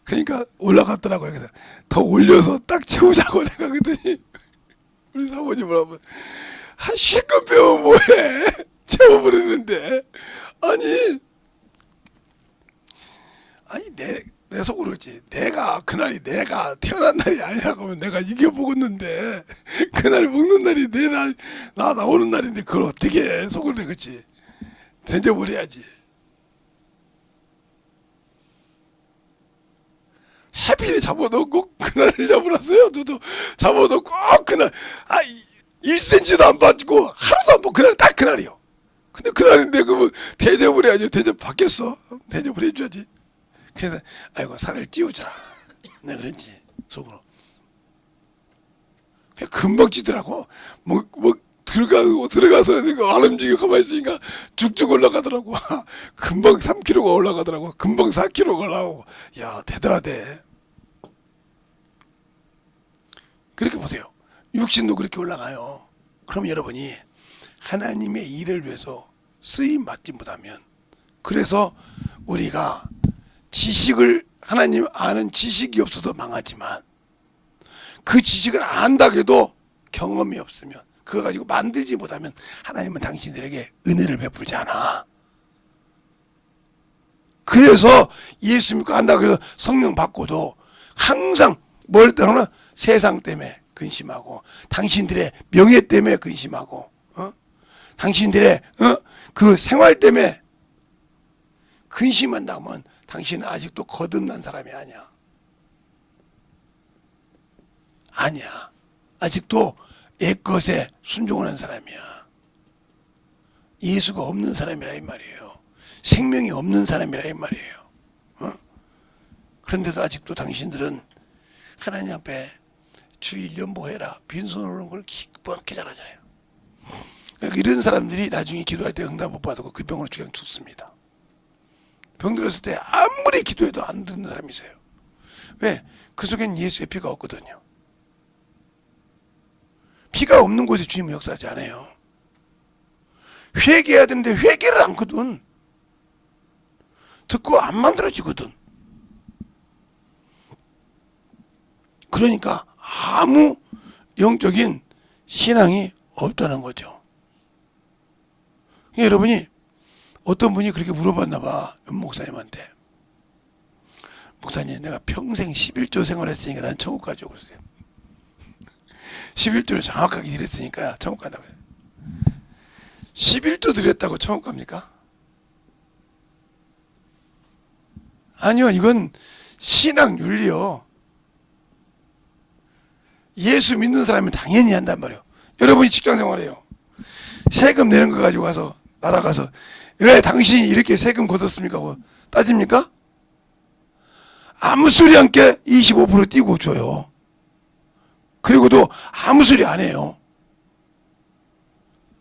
그러니까 올라갔더라고요. 그래서 더 올려서 딱 채우자고 내가 그랬더니 우리 사모님을 하면 실컷 배우면 뭐해 채워버리는데 아니 내 속으로 그러지. 내가 그날이 내가 태어난 날이 아니라고 하면 내가 이겨먹었는데 그날 먹는 날이 나 나오는 날인데 그걸 어떻게 해. 속으로 내겠지. 던져버려야지. 해필에 잡아놓고 그날을 잡아놨어요. 저도 잡아놓고 그날 1cm도 안 빠지고 하루도 안 빠지고 그날 딱 그날이요. 근데 그날인데 그러면 대접을 해야지. 대접 받겠어. 대접을 해줘야지. 그래서 아이고 살을 찌우자 내가 그랬지 속으로. 그냥 금방 찌더라고. 뭐 들어가서 내가 안 움직이고 가만히 있으니까 쭉쭉 올라가더라고. 금방 3kg가 올라가더라고. 금방 4kg가 올라가고. 야 대단하대. 그렇게 보세요. 육신도 그렇게 올라가요. 그럼 여러분이 하나님의 일을 위해서 쓰임 받지 못하면, 그래서 우리가 지식을 하나님 아는 지식이 없어도 망하지만 그 지식을 안다고 해도 경험이 없으면 그거 가지고 만들지 못하면 하나님은 당신들에게 은혜를 베풀지 않아. 그래서 예수 믿고 안다고 해서 성령 받고도 항상 뭘 때문에 세상 때문에 근심하고 당신들의 명예 때문에 근심하고 당신들의 그 생활 때문에 근심한다면 당신은 아직도 거듭난 사람이 아니야. 아니야. 아직도 옛것에 순종하는 사람이야. 예수가 없는 사람이라 이 말이에요. 생명이 없는 사람이라 이 말이에요. 그런데도 아직도 당신들은 하나님 앞에 주일 연보해라 빈손으로 오는 걸 기쁘게 잘하잖아요. 그러니까 이런 사람들이 나중에 기도할 때 응답 못 받고 그 병으로 그냥 죽습니다. 병 들었을 때 아무리 기도해도 안 듣는 사람이 있어요. 왜? 그 속엔 예수의 피가 없거든요. 피가 없는 곳에 주님은 역사하지 않아요. 회개해야 되는데 회개를 않거든. 듣고 안 만들어지거든. 그러니까 아무 영적인 신앙이 없다는 거죠. 여러분이 어떤 분이 그렇게 물어봤나 봐. 목사님한테. 목사님, 내가 평생 11조 생활했으니까 난 천국 가죠. 그랬어요. 11조를 정확하게 드렸으니까 천국 간다고 해요. 11조 드렸다고 천국 갑니까? 아니요, 이건 신앙 윤리요. 예수 믿는 사람은 당연히 한단 말이에요. 여러분이 직장 생활해요. 세금 내는 거 가지고 가서 날아가서 왜 당신이 이렇게 세금 걷었습니까? 하고 따집니까? 아무 소리 않게 25% 띄고 줘요. 그리고도 아무 소리 안 해요.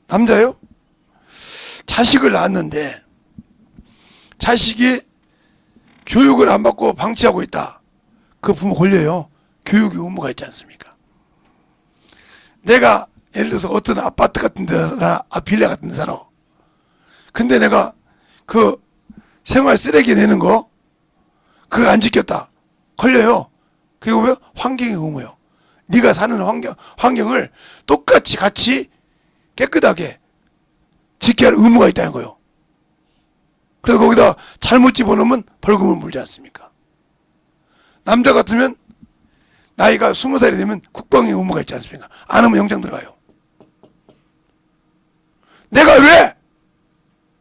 남자요? 자식을 낳았는데 자식이 교육을 안 받고 방치하고 있다. 그 부모 걸려요. 교육의 의무가 있지 않습니까? 내가 예를 들어서 어떤 아파트 같은 데 살아, 빌라 같은 데 살아. 근데 내가 그 생활 쓰레기 내는 거 그거 안 지켰다. 걸려요. 그게 왜? 환경의 의무예요. 네가 사는 환경을 똑같이 같이 깨끗하게 지켜야 할 의무가 있다는 거예요. 그래서 거기다 잘못 집어넣으면 벌금을 물지 않습니까? 남자 같으면 나이가 20살이 되면 국방의 의무가 있지 않습니까? 안 하면 영장 들어가요. 내가 왜?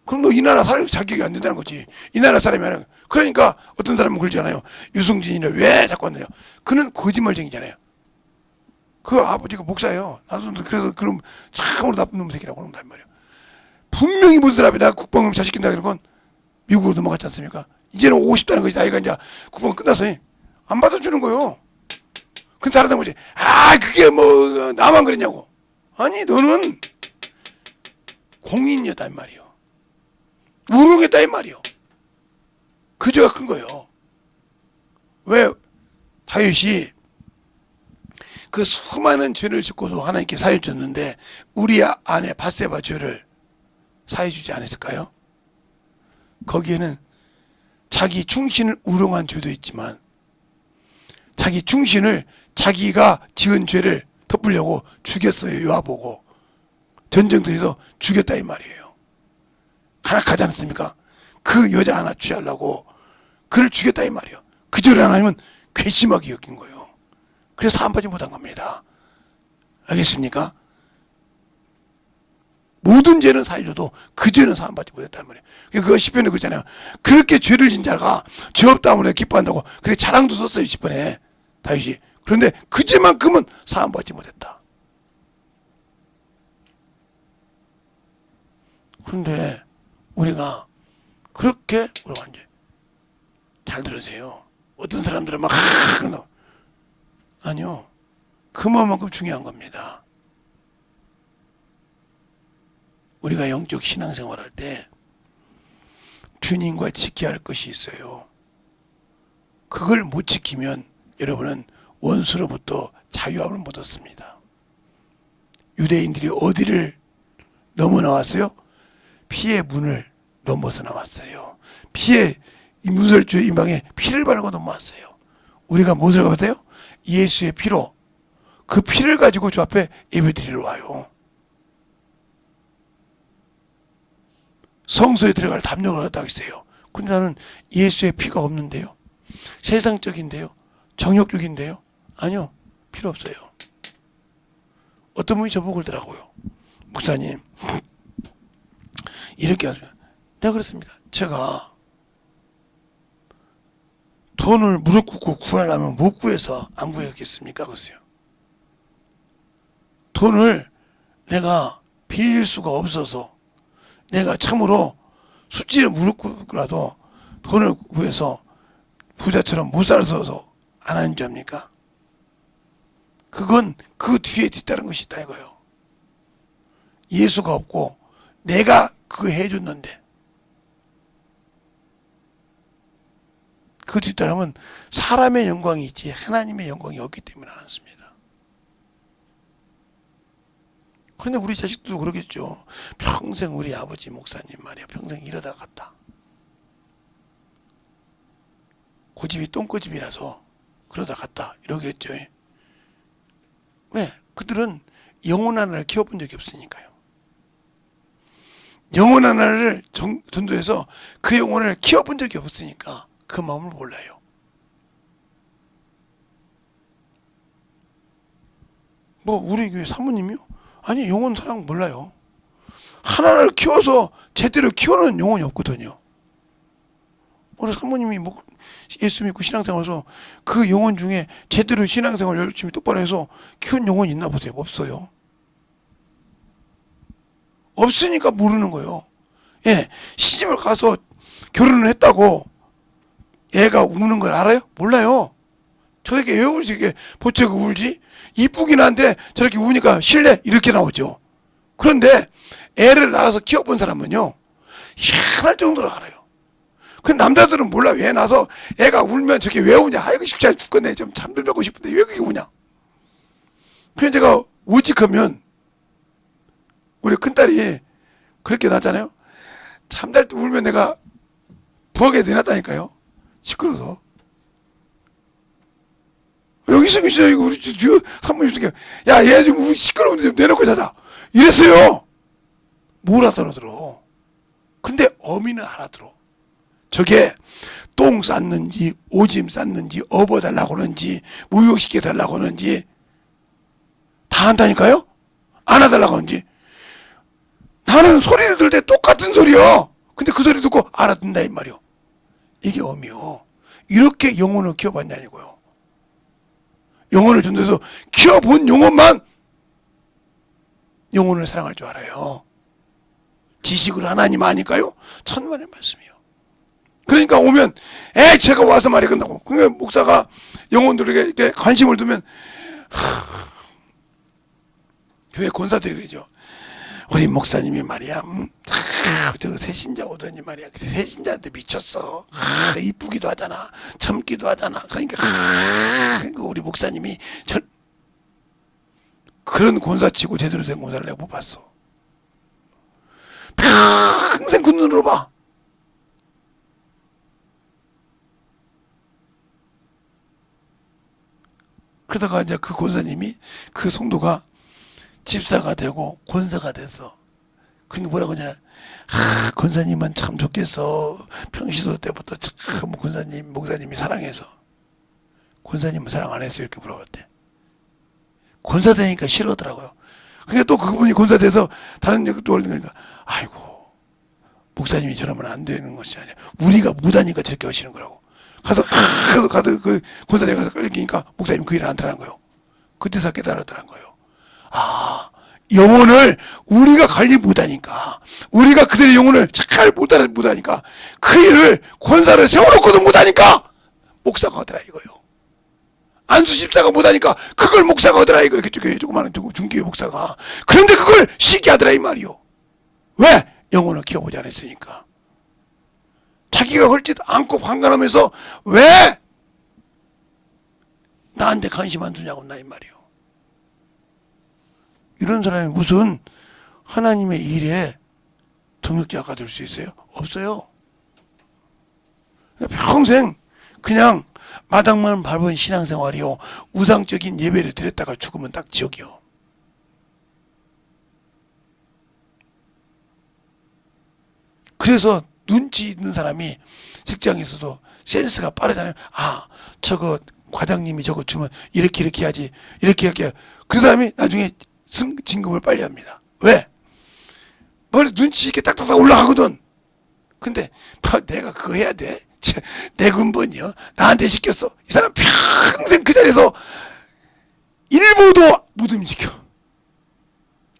그럼 너 이 나라 살 자격이 안 된다는 거지. 이 나라 사람이 아니야. 그러니까 어떤 사람은 그러잖아요. 유승진이를 왜 자꾸 안 내려? 그는 거짓말쟁이잖아요. 그 아버지가 목사예요. 나도 그래서 그럼 참으로 나쁜 놈 새끼라고 그런단 말이에요. 분명히 무슨 사람이 나 국방을 잘 시킨다 그런 건 미국으로 넘어갔지 않습니까? 이제는 50다는 거지. 나이가 이제 국방 끝나서 안 받아주는 거예요. 근데 다른 사람은 그게 뭐 나만 그랬냐고. 아니 너는 공인이었단 말이요. 무능했다 이 말이요. 그 죄가 큰 거예요. 왜? 다윗이 그 수많은 죄를 짓고도 하나님께 사해 줬는데 우리 아내 밧세바 죄를 사해 주지 않았을까요? 거기에는 자기 충신을 우롱한 죄도 있지만 자기 충신을 자기가 지은 죄를 덮으려고 죽였어요. 요압보고 전쟁터에서 죽였다 이 말이에요. 간악하지 않습니까? 그 여자 하나 취하려고 그를 죽였다 이 말이에요. 그 죄를 하나님은 괘씸하게 여긴 거예요. 그래서 사함받지 못한 겁니다. 알겠습니까? 모든 죄는 사해줘도 그 죄는 사함받지 못했단 말이에요. 그거 시편에 그러잖아요. 그렇게 죄를 진 자가 죄 없다므로 기뻐한다고 그렇게 자랑도 썼어요. 시편에 다윗이. 그런데 그 죄만큼은 사함받지 못했다. 그런데 우리가 그렇게 우리가 이제 잘 들으세요. 어떤 사람들은 막 그런다. 아니요. 그 마음만큼 중요한 겁니다. 우리가 영적 신앙생활할 때 주님과 지켜야 할 것이 있어요. 그걸 못 지키면 여러분은 원수로부터 자유함을 못 얻습니다. 유대인들이 어디를 넘어 나왔어요? 피의 문을 넘어서 나왔어요. 피의 무설주의 임방에 피를 바르고 넘어왔어요. 우리가 무엇을 받아요? 예수의 피로 그 피를 가지고 주 앞에 예배드리러 와요. 성소에 들어갈 담력을 얻었다고 했어요. 근데 나는 예수의 피가 없는데요. 세상적인데요. 정욕적인데요. 아니요. 필요 없어요. 어떤 분이 저보고 그러더라고요. 목사님 이렇게 하죠. 내가 그랬습니다. 제가 돈을 무릎 꿇고 구하려면 못 구해서 안 구했겠습니까? 그랬어요. 돈을 내가 빌릴 수가 없어서 내가 참으로 수치를 무릎 꿇고라도 돈을 구해서 부자처럼 못 살아서 안 하는 줄 압니까? 그건 그 뒤에 뒤따른 것이 있다 이거예요. 예수가 없고 내가 그거 해줬는데 그 뒤따르면 사람의 영광이 있지 하나님의 영광이 없기 때문에 안 했습니다. 그런데 우리 자식들도 그러겠죠. 평생 우리 아버지 목사님 말이야 평생 이러다 갔다. 고집이 똥꼬집이라서 그러다 갔다 이러겠죠. 왜? 그들은 영혼 하나를 키워본 적이 없으니까요. 영혼 하나를 전도해서 그 영혼을 키워본 적이 없으니까 그 마음을 몰라요. 뭐 우리 교회 사모님이요? 아니 영혼 사랑 몰라요. 하나를 키워서 제대로 키우는 영혼이 없거든요. 우리 사모님이 뭐 예수 믿고 신앙생활해서 그 영혼 중에 제대로 신앙생활 열심히 똑바로 해서 키운 영혼이 있나 보세요. 없어요. 없으니까 모르는 거예요. 예, 시집을 가서 결혼을 했다고 애가 우는 걸 알아요? 몰라요. 저렇게 왜 울지? 이게 보채고 울지? 이쁘긴 한데 저렇게 우니까 실내 이렇게 나오죠. 그런데 애를 낳아서 키워본 사람은요 희한할 정도로 알아요. 그 남자들은 몰라. 왜 나서 애가 울면 저게 왜 우냐? 아이고 쉽지 않아 죽겠네. 좀 잠들고 싶은데 왜 그게 우냐? 그래서 제가 오직하면 우리 큰딸이 그렇게 낳잖아요. 잠잘 때 울면 내가 부엌에 내놨다니까요. 시끄러워서. 여기서 이거 우리 주 사모님 중에 야 얘 좀 시끄러운데 좀 내놓고 자자 이랬어요. 뭘 알아들어. 근데 어미는 알아들어. 저게 똥 쌌는지 오줌 쌌는지 업어달라고 하는지 목욕시켜달라고 하는지 다 한다니까요. 안 해달라고 하는지. 나는 소리를 들을 때 똑같은 소리요. 근데 그 소리 듣고 알아듣는다 이 말이요. 이게 어미요. 이렇게 영혼을 키워봤냐고요. 영혼을 전도해서 키워본 영혼만 영혼을 사랑할 줄 알아요. 지식을 하나님 아니까요? 천만의 말씀이요. 그러니까 오면 제가 와서 말이 끝나고 그러니까 목사가 영혼들에게 이렇게 관심을 두면 교회 권사들이 그러죠. 우리 목사님이 말이야 저 새신자 오더니 말이야 새신자한테 미쳤어. 이쁘기도 하잖아. 젊기도 하잖아. 그러니까 우리 목사님이 그런 권사치고 제대로 된 권사를 내가 못 봤어. 평생 그 눈으로 봐. 그러다가 이제 그 권사님이, 그 성도가 집사가 되고 권사가 됐어. 근데 뭐라고 하냐, 권사님은 참 좋겠어. 평시도 때부터 참 권사님, 목사님이 사랑해서. 권사님은 사랑 안 했어? 이렇게 물어봤대. 권사 되니까 싫어하더라고요. 그러니까 또 그분이 권사 돼서 다른 얘기 또 올리니까, 아이고, 목사님이 저러면 안 되는 것이 아니야. 우리가 못하니까 저렇게 하시는 거라고. 가서 그 권사들이 가서 끌리니까 목사님 그 일을 안 하는 거예요. 그때서 깨달았더란 거예요. 아, 영혼을 우리가 관리 못하니까, 우리가 그들의 영혼을 잘 못하니까, 그 일을 권사를 세워놓고도 못하니까 목사가 하더라 이거요. 안수 집사가 못하니까 그걸 목사가 하더라 이거요. 조그마한 중교회 목사가. 그런데 그걸 쉽게 하더라 이 말이요. 왜? 영혼을 키워보지 않았으니까. 자기가 헐지도 않고 환간하면서 왜 나한테 관심 안 두냐고 나 이 말이요. 이런 사람이 무슨 하나님의 일에 동역자가 될 수 있어요? 없어요. 평생 그냥 마당만 밟은 신앙생활이요. 우상적인 예배를 드렸다가 죽으면 딱 지옥이요. 그래서 눈치 있는 사람이 직장에서도 센스가 빠르잖아요. 아, 저거 과장님이 저거 주면 이렇게 해야지. 이렇게. 그 사람이 나중에 진급을 빨리 합니다. 왜? 머리 눈치 있게 딱딱딱 올라가거든. 근데 뭐 내가 그거 해야 돼? 내 군번이요. 나한테 시켰어. 이 사람 평생 그 자리에서 1분도 못 움직여.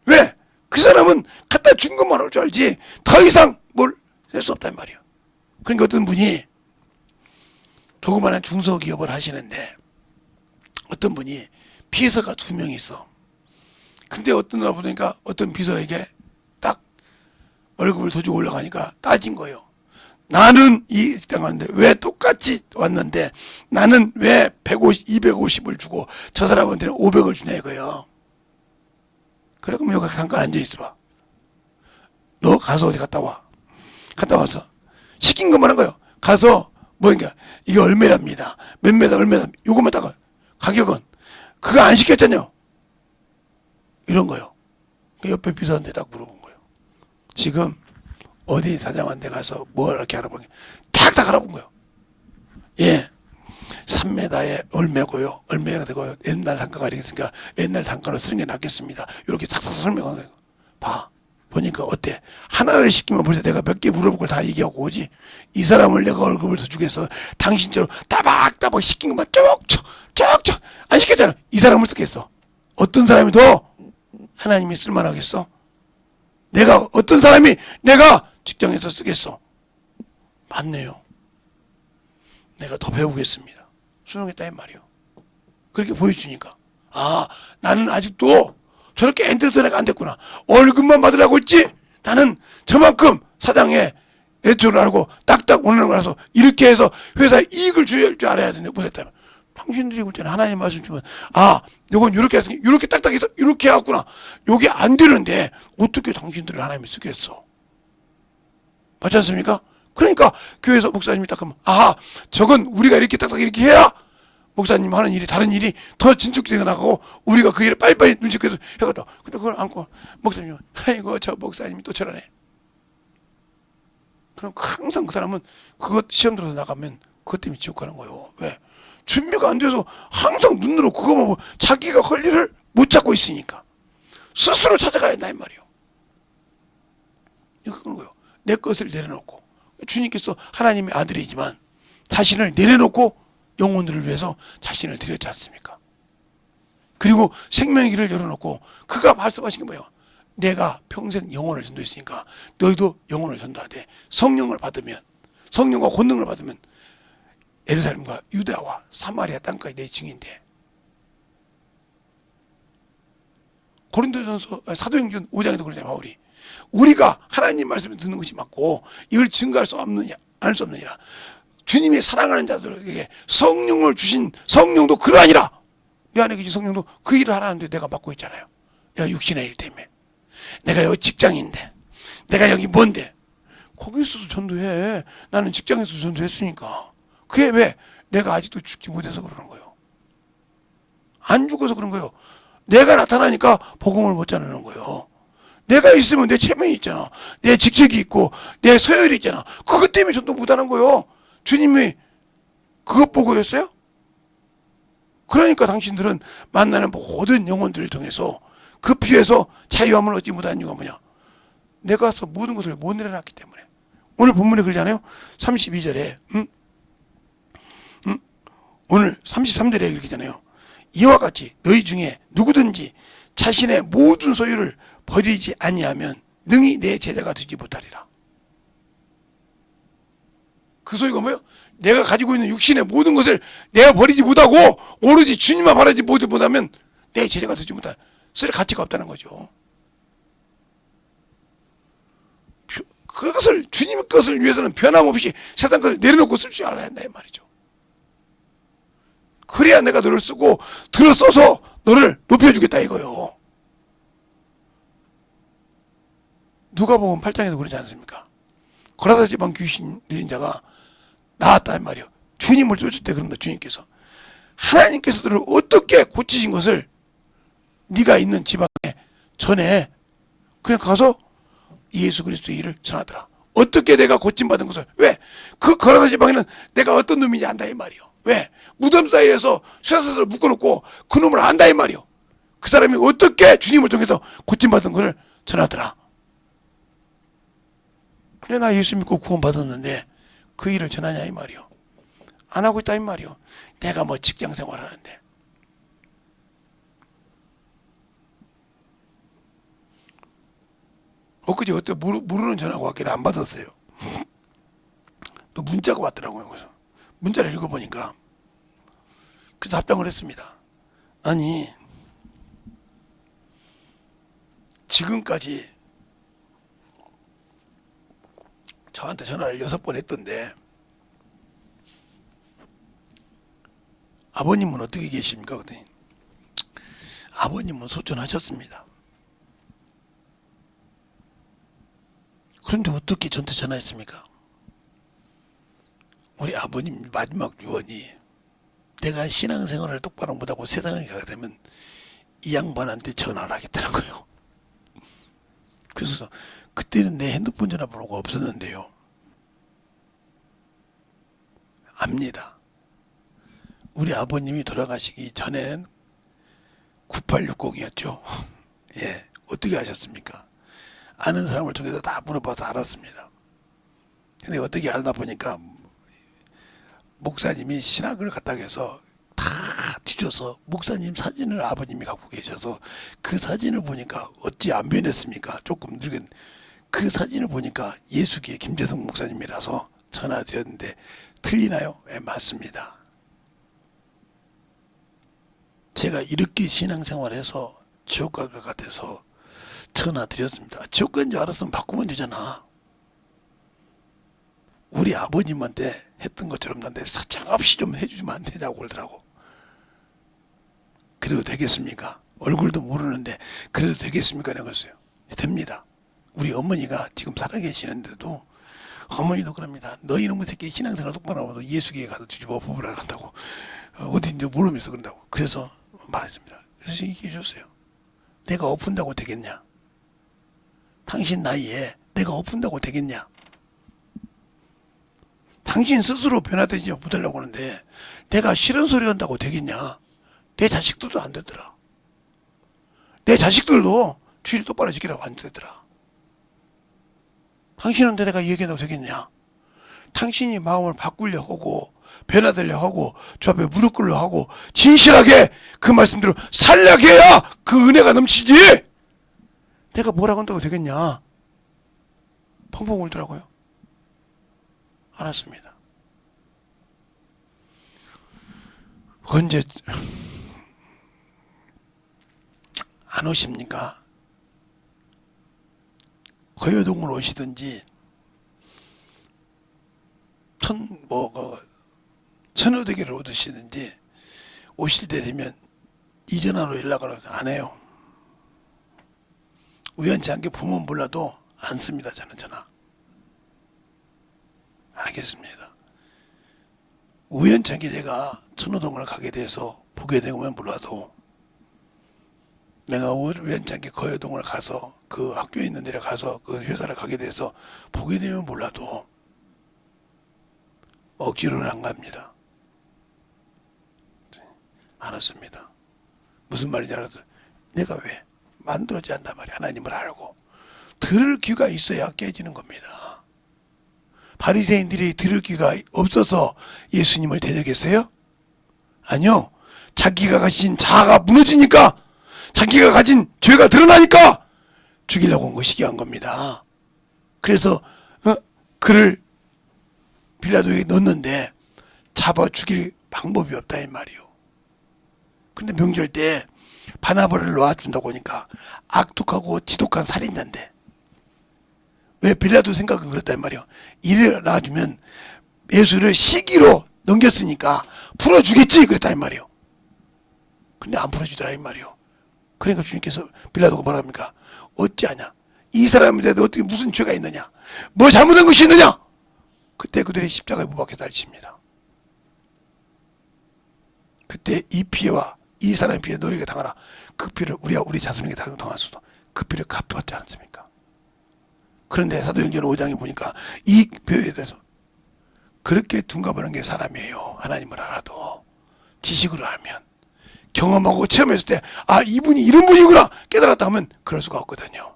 왜? 그 사람은 갖다 준 것만 할 줄 알지 더 이상 뭘 할 수 없단 말이야. 그러니까 어떤 분이 조그마한 중소기업을 하시는데 어떤 분이 비서가 2명 있어. 근데 어떤 날 보니까 어떤 비서에게 딱 월급을 더 주고 올라가니까 따진 거예요. 나는 이 직장 왔는데 왜 똑같이 왔는데 나는 왜 150, 250을 주고 저 사람한테는 500을 주냐 이거예요. 그래 그럼 여기 잠깐 앉아 있어봐. 너 가서 어디 갔다 와. 갔다 와서 시킨 것만 한 거예요. 가서 뭐인가 이게 얼마랍니다. 몇 메다 얼마다 요것만 딱 가격은 그거 안 시켰잖아요. 이런 거요. 옆에 비서한테 딱 물어본 거예요. 지금 어디 사장한테 가서 뭘 이렇게 알아보는 게 탁탁 알아본 거예요. 예. 3m에 얼마고요. 얼마가 되고요. 옛날 단가가 이렇게 있으니까 옛날 단가로 쓰는 게 낫겠습니다. 이렇게 탁탁 설명하는 거예요. 봐. 보니까 어때? 하나를 시키면 벌써 내가 몇 개 물어볼 걸 다 얘기하고 오지. 이 사람을 내가 월급을 더 주겠어. 당신처럼 따박따박 시킨 것만 쪽쪽 안 시켰잖아. 이 사람을 쓰겠어. 어떤 사람이 더 하나님이 쓸만하겠어? 내가 어떤 사람이 내가 직장에서 쓰겠어? 맞네요. 내가 더 배우겠습니다. 수능했다 이 말이요. 그렇게 보여주니까 아 나는 아직도 저렇게 엔터테인가 안 됐구나. 월급만 받으려고 했지 나는 저만큼 사장의 애초를 알고 딱딱 오는 거라서 이렇게 해서 회사에 이익을 줄 알아야 되는데 못했다면 당신들이 볼 때는 하나님 말씀 주면 아 요건 요렇게 해서 요렇게 딱딱 해서 요렇게 해왔구나. 요게 안 되는데 어떻게 당신들을 하나님이 쓰겠어. 맞지 않습니까? 그러니까 교회에서 목사님이 딱 하면 아하 저건 우리가 이렇게 딱딱 이렇게 해야 목사님 하는 일이 다른 일이 더 진척되어 나가고 우리가 그 일을 빨리빨리 눈치껏 해가지고 근데 그걸 안고 목사님이 아이고 저 목사님이 또 저러네. 그럼 항상 그 사람은 그것 시험 들어서 나가면 그것 때문에 지옥 가는 거예요. 왜? 준비가 안 돼서 항상 눈으로 그거만 보고 자기가 할 일을 못 찾고 있으니까 스스로 찾아가야 한다 이 말이에요. 이거 그런 거예요. 내 것을 내려놓고 주님께서 하나님의 아들이지만 자신을 내려놓고 영혼들을 위해서 자신을 드렸지 않습니까? 그리고 생명의 길을 열어놓고 그가 말씀하신 게 뭐예요? 내가 평생 영혼을 전도했으니까 너희도 영혼을 전도하되 성령을 받으면 성령과 권능을 받으면 예루살렘과 유다와 사마리아 땅까지 내 증인돼. 고린도전서 사도행전 5장에도 그러잖아요. 바울이 우리가 하나님 말씀을 듣는 것이 맞고 이걸 증거할 수 없느냐 알 수 없느니라. 주님이 사랑하는 자들에게 성령을 주신 성령도 그러하니라. 내 안에 계신 성령도 그 일을 하라는데 내가 맡고 있잖아요. 내가 육신의 일 때문에 내가 여기 직장인데 내가 여기 뭔데 거기서도 전도해. 나는 직장에서도 전도했으니까. 그게 왜 내가 아직도 죽지 못해서 그러는 거예요. 안 죽어서 그런 거예요. 내가 나타나니까 복음을 못 전하는 거예요. 내가 있으면 내 체면이 있잖아. 내 직책이 있고 내 서열이 있잖아. 그것 때문에 전도 못하는 거예요. 주님이 그것 보고 했어요? 그러니까 당신들은 만나는 모든 영혼들을 통해서 그 피에서 자유함을 얻지 못하는 이유가 뭐냐? 내가서 모든 것을 못 내려놨기 때문에. 오늘 본문에 그러잖아요. 32절에 오늘 33절에 그러잖아요. 이와 같이 너희 중에 누구든지 자신의 모든 소유를 버리지 아니하면 능히 내 제자가 되지 못하리라. 그 소유가 뭐예요? 내가 가지고 있는 육신의 모든 것을 내가 버리지 못하고 오로지 주님만 바라지 못하면 내 제자가 되지 못할 쓸 가치가 없다는 거죠. 그것을 주님의 것을 위해서는 변함없이 세상 것을 내려놓고 쓸 줄 알아야 한다 이 말이죠. 그래야 내가 너를 쓰고 들어 써서 너를 높여주겠다 이거요. 누가복음 8장에도 그러지 않습니까? 거라사 지방 귀신 들린 자가 나왔다 이 말이요. 주님을 쫓을 때 그런다. 주님께서 하나님께서 너를 어떻게 고치신 것을 네가 있는 지방에 전해. 그냥 가서 예수 그리스도의 일을 전하더라. 어떻게 내가 고침받은 것을. 왜? 그 거라사 지방에는 내가 어떤 놈인지 안다 이 말이요. 왜? 무덤 사이에서 쇠사슬을 묶어놓고 그 놈을 안다 이 말이요. 그 사람이 어떻게 주님을 통해서 고침받은 것을 전하더라. 그래 나 예수 믿고 구원받았는데 그 일을 전하냐 이 말이요. 안 하고 있다 이 말이요. 내가 뭐 직장 생활하는데. 엊그제 어때 모르는 전화가 왔길래 안 받았어요. 또 문자가 왔더라고요. 그래서 문자를 읽어보니까 그래서 답장을 했습니다. 아니 지금까지 저한테 전화를 6번 했던데 아버님은 어떻게 계십니까? 그랬더니 아버님은 소천하셨습니다. 그런데 어떻게 저한테 전화했습니까? 우리 아버님 마지막 유언이 내가 신앙생활을 똑바로 못하고 세상에 가게 되면 이 양반한테 전화를 하겠다는 거예요. 그래서 그때는 내 핸드폰 전화번호가 없었는데요. 압니다. 우리 아버님이 돌아가시기 전에는 9860이었죠. 예, 어떻게 아셨습니까? 아는 사람을 통해서 다 물어봐서 알았습니다. 근데 어떻게 알다 보니까 목사님이 신학을 갖다가 해서 다 뒤져서 목사님 사진을 아버님이 갖고 계셔서 그 사진을 보니까 어찌 안 변했습니까? 조금 늙은 그 사진을 보니까 예수기의 김재성 목사님이라서 전화드렸는데 틀리나요? 네, 맞습니다. 제가 이렇게 신앙생활해서 지옥 갈 것 같아서 전화드렸습니다. 지옥 간 줄 알았으면 바꾸면 되잖아. 우리 아버님한테 했던 것처럼 나한테 사장 없이 좀 해주면 안 되냐고 그러더라고. 그래도 되겠습니까? 얼굴도 모르는데 그래도 되겠습니까? 내가 그랬어요. 됩니다. 우리 어머니가 지금 살아계시는데도 어머니도 그럽니다. 너희 이놈의 새끼 신앙생활 똑바로 하고 예수기에 가서 뒤집어 부부라 한다고. 어딘지 모르면서 그런다고. 그래서 말했습니다. 그래서 얘기해 줬어요. 내가 엎은다고 되겠냐? 당신 나이에 내가 엎은다고 되겠냐? 당신 스스로 변화되지 못하려고 하는데 내가 싫은 소리 한다고 되겠냐? 내 자식들도 안 되더라. 내 자식들도 주일 똑바로 지키라고 안 되더라. 당신한테 내가 얘기한다고 되겠냐? 당신이 마음을 바꾸려 하고 변화되려 하고 저 앞에 무릎 꿇려 하고 진실하게 그 말씀대로 살려게 해야 그 은혜가 넘치지. 내가 뭐라고 한다고 되겠냐? 펑펑 울더라고요. 알았습니다. 언제 안 오십니까? 거여동으로 오시든지 천호대교를 오시든지 오실 때 되면 이 전화로 연락을 안 해요. 우연치 않게 보면 몰라도 안 씁니다. 저는 전화. 알겠습니다. 우연치 않게 제가 천호동을 가게 돼서 보게 되면 몰라도 내가 우연찮게 거여동을 가서 그 학교에 있는 데를 가서 그 회사를 가게 돼서 보게 되면 몰라도 억지로는 안 갑니다. 안 왔습니다. 무슨 말인지 알아서 내가 왜 만들어지 않단 말이야. 하나님을 알고 들을 귀가 있어야 깨지는 겁니다. 바리새인들이 들을 귀가 없어서 예수님을 대적했어요? 아니요. 자기가 가진 자아가 무너지니까, 자기가 가진 죄가 드러나니까 죽이려고 온 것이 한 겁니다. 그래서 그를 빌라도에게 넣었는데 잡아 죽일 방법이 없다 이 말이요. 근데 명절 때 바나바를 놓아준다고 하니까 악독하고 지독한 살인자인데 왜 빌라도 생각은 그렇다 이 말이요. 이를 놔주면 예수를 시기로 넘겼으니까 풀어주겠지 그랬다 이 말이요. 근데 안 풀어주더라 이 말이요. 그러니까 주님께서 빌라도가 뭐랍니까? 어찌하냐? 이 사람에 대해 어떻게 무슨 죄가 있느냐? 뭐 잘못한 것이 있느냐? 그때 그들이 십자가에 못 박혀 달칩니다. 그때 이 피해와 이 사람의 피해 너에게 당하라. 그 피를 우리 자손에게 당하소서. 그 피를 갚았지 않습니까? 그런데 사도행전 5장에 보니까 이 표현에 대해서 그렇게 둔갑하는 게 사람이에요. 하나님을 알아도 지식으로 알면 경험하고 체험했을 때 아 이분이 이런 분이구나 깨달았다 하면 그럴 수가 없거든요.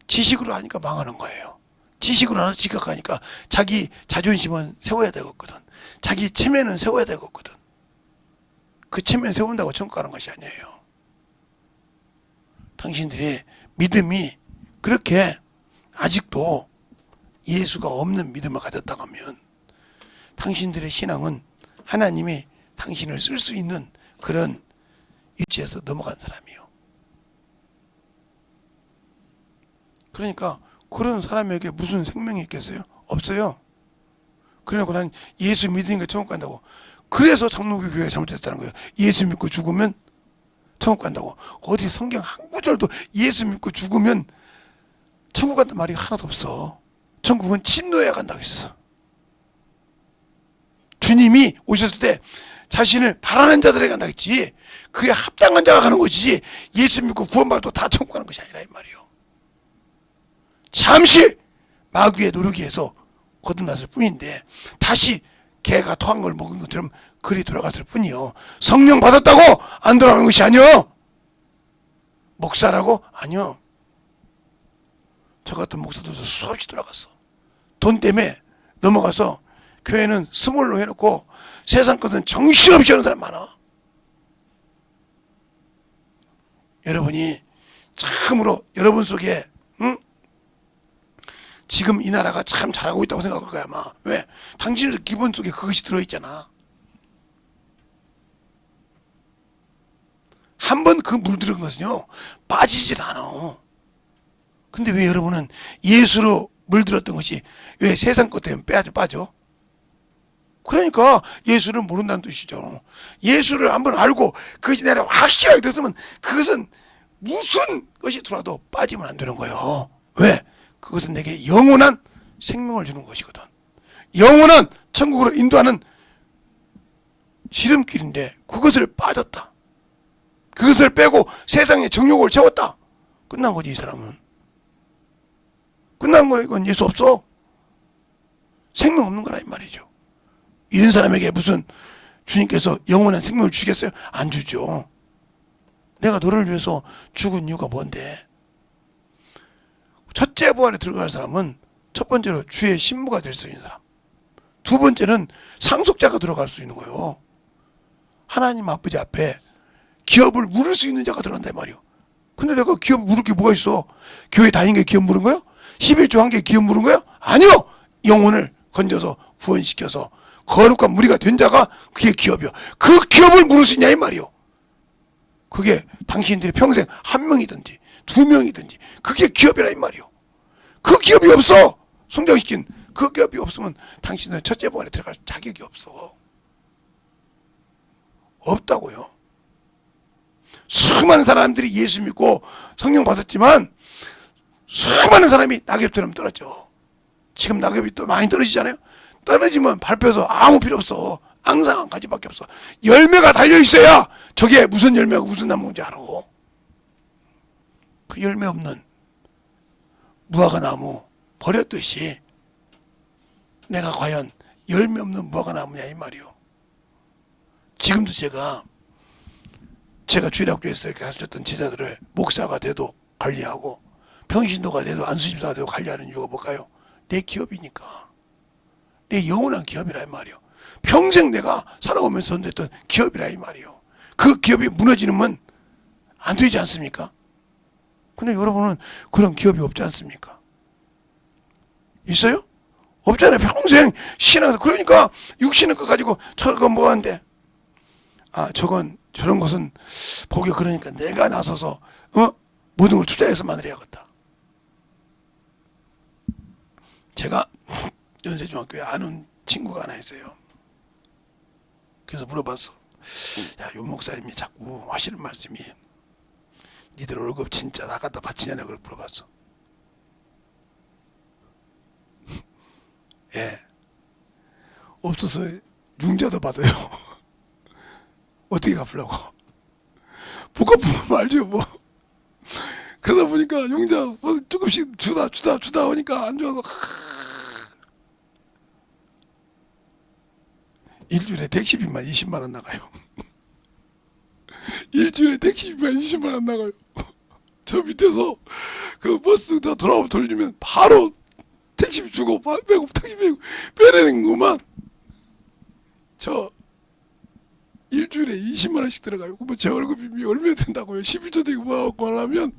지식으로 하니까 망하는 거예요. 지식으로 하나 지각하니까 자기 자존심은 세워야 되거든. 자기 체면은 세워야 되거든. 그 체면 세운다고 천국 가는 것이 아니에요. 당신들의 믿음이 그렇게 아직도 예수가 없는 믿음을 가졌다고 하면 당신들의 신앙은 하나님이 당신을 쓸 수 있는 그런 위치에서 넘어간 사람이에요. 그러니까 그런 사람에게 무슨 생명이 있겠어요? 없어요. 그러니까 난 예수 믿으니까 천국 간다고. 그래서 장로교 교회가 잘못됐다는 거예요. 예수 믿고 죽으면 천국 간다고. 어디 성경 한 구절도 예수 믿고 죽으면 천국 간다는 말이 하나도 없어. 천국은 침노해야 간다고 했어. 주님이 오셨을 때 자신을 바라는 자들에게 간다고 했지. 그에 합당한 자가 가는 것이지 예수 믿고 구원받아도 다 천국 가는 것이 아니라 이 말이에요. 잠시 마귀의 노력에 의해서 거듭났을 뿐인데 다시 개가 토한 걸 먹은 것처럼 그리 돌아갔을 뿐이요. 성령 받았다고 안 돌아가는 것이 아니요. 목사라고? 아니요. 저 같은 목사도 수없이 돌아갔어. 돈 때문에 넘어가서 교회는 스몰로 해놓고 세상 것은 정신없이 하는 사람 많아. 여러분이 참으로 여러분 속에 지금 이 나라가 참 잘하고 있다고 생각할 거야 아마. 왜? 당신들 기본 속에 그것이 들어있잖아. 한번 그 물들은 것은요 빠지질 않아. 근데 왜 여러분은 예수로 물들었던 것이 왜 세상 것 때문에 빠져? 그러니까 예수를 모른다는 뜻이죠. 예수를 한번 알고 그것이 내가 확실하게 됐으면 그것은 무슨 것이 들어와도 빠지면 안 되는 거예요. 왜? 그것은 내게 영원한 생명을 주는 것이거든. 영원한 천국으로 인도하는 지름길인데 그것을 빠졌다. 그것을 빼고 세상의 정욕을 채웠다. 끝난 거지 이 사람은. 끝난 거야. 이건 예수 없어. 생명 없는 거라 이 말이죠. 이런 사람에게 무슨 주님께서 영원한 생명을 주시겠어요? 안 주죠. 내가 너를 위해서 죽은 이유가 뭔데? 첫째 부활에 들어갈 사람은 첫 번째로 주의 신부가 될 수 있는 사람, 두 번째는 상속자가 들어갈 수 있는 거예요. 하나님 아버지 앞에 기업을 물을 수 있는 자가 들어간단 말이에요. 근데 내가 기업 물을 게 뭐가 있어? 교회 다닌 게 기업 물은 거예요? 11조 한 게 기업 물은 거예요? 아니요. 영혼을 건져서 구원시켜서 거룩한 무리가 된 자가 그게 기업이요. 그 기업을 물을 수 있냐 이 말이요. 그게 당신들이 평생 한 명이든지 두 명이든지 그게 기업이라 이 말이요. 그 기업이 없어. 성장시킨 그 기업이 없으면 당신은 첫째 부활에 들어갈 자격이 없어. 없다고요. 수많은 사람들이 예수 믿고 성령 받았지만 수많은 사람이 낙엽처럼 떨어져. 지금 낙엽이 또 많이 떨어지잖아요. 떨어지면 밟혀서 아무 필요 없어. 앙상한 가지밖에 없어. 열매가 달려있어야 저게 무슨 열매가 무슨 나무인지 알아. 그 열매 없는 무화과나무 버렸듯이 내가 과연 열매 없는 무화과나무냐 이 말이요. 지금도 제가 주일학교에서 이렇게 가르쳤던 제자들을 목사가 돼도 관리하고 평신도가 돼도 안수집사가 돼도 관리하는 이유가 뭘까요? 내 기업이니까. 내 영원한 기업이라 이 말이요. 평생 내가 살아오면서 선도했던 기업이라 이 말이요. 그 기업이 무너지면 안 되지 않습니까? 근데 여러분은 그런 기업이 없지 않습니까? 있어요? 없잖아요. 평생 신앙에서. 그러니까 육신의 것 가지고 저건 뭐한데? 아, 저런 것은 보기 그러니까 내가 나서서 모든 걸 투자해서만 해야겠다. 제가 연세중학교에 아는 친구가 하나 있어요. 그래서 물어봤어. 야, 요 목사님이 자꾸 하시는 말씀이 니들 월급 진짜 다 갖다 바치냐고 그걸 물어봤어. 예. 없어서 융자도 받아요. 어떻게 갚으려고? 복합부면 말죠 뭐. 그러다 보니까 융자 뭐 조금씩 주다 하니까 안 좋아서 일주일에 택시비만 20만 원 나가요. 일주일에 택시비만 20만 원 나가요. 저 밑에서 그 버스 다 돌아오면 돌리면 바로 택시비 주고 빼고 택시비 빼내는 것만 저 일주일에 20만 원씩 들어가요. 그러면 제 월급이 얼마 된다고요? 11조 되고 뭐하고 하려면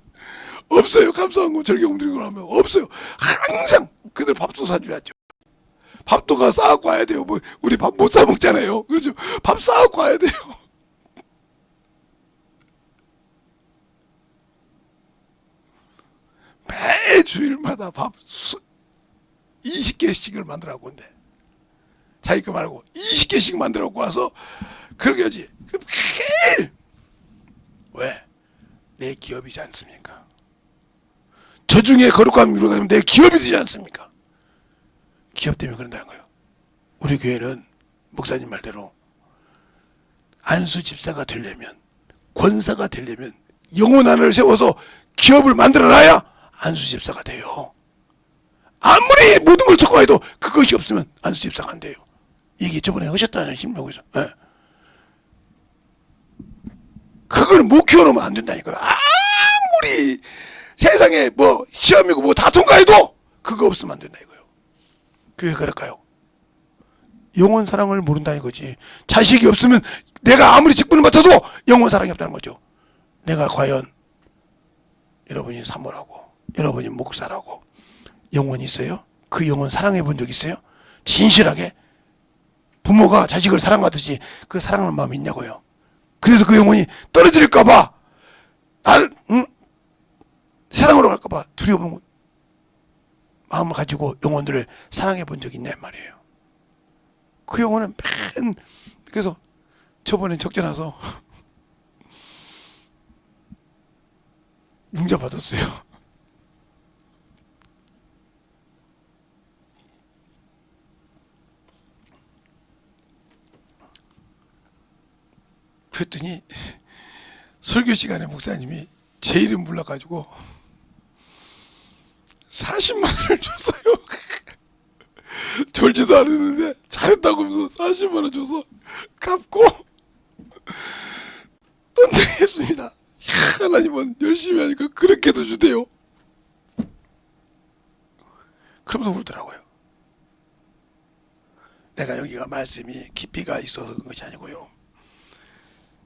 없어요. 감사한 거 절경 드리고 하면 없어요. 항상 그들 밥도 사줘야죠. 밥도 가 싸갖고 와야 돼요. 뭐 우리 밥 못 사 먹잖아요. 그렇죠? 밥 싸갖고 와야 돼요. 매 주일마다 밥 20개씩을 만들어 갖고 온대. 자기 거 말고 20개씩 만들어 갖고 와서 그렇게 하지. 그럼 매일 왜? 내 기업이지 않습니까? 저 중에 거룩함이 이루어가면 내 기업이 되지 않습니까? 기업 때문에 그런다는 거예요. 우리 교회는 목사님 말대로 안수 집사가 되려면, 권사가 되려면 영혼하나를 세워서 기업을 만들어놔야 안수 집사가 돼요. 아무리 모든 걸 듣고 해도 그것이 없으면 안수 집사가 안 돼요. 이게 저번에 하셨다는 신명에서. 네. 그걸 못 키워놓으면 안 된다니까요. 아무리 세상에 뭐 시험이고 뭐 다 통과해도 그거 없으면 안 된다 이거예요. 그게 그럴까요? 영혼 사랑을 모른다는 거지. 자식이 없으면 내가 아무리 직분을 맡아도 영혼 사랑이 없다는 거죠. 내가 과연 여러분이 사모라고, 여러분이 목사라고 영혼이 있어요? 그 영혼 사랑해 본 적 있어요? 진실하게 부모가 자식을 사랑하듯이 그 사랑하는 마음이 있냐고요. 그래서 그 영혼이 떨어질까봐 날 세상으로 갈까봐 두려운 마음을 가지고 영혼들을 사랑해 본 적이 있냐 말이에요. 그 영혼은 맨 그래서 저번에 적재 나서 융자 받았어요. 그랬더니 설교 시간에 목사님이 제 이름 불러가지고 40만 원을 줬어요. 졸지도 않았는데 잘했다고 하면서 40만 원 줘서 갚고 헌팅했습니다. 하나님은 열심히 하니까 그렇게도 주대요. 그러면서 울더라고요. 내가 여기가 말씀이 깊이가 있어서 그런 것이 아니고요.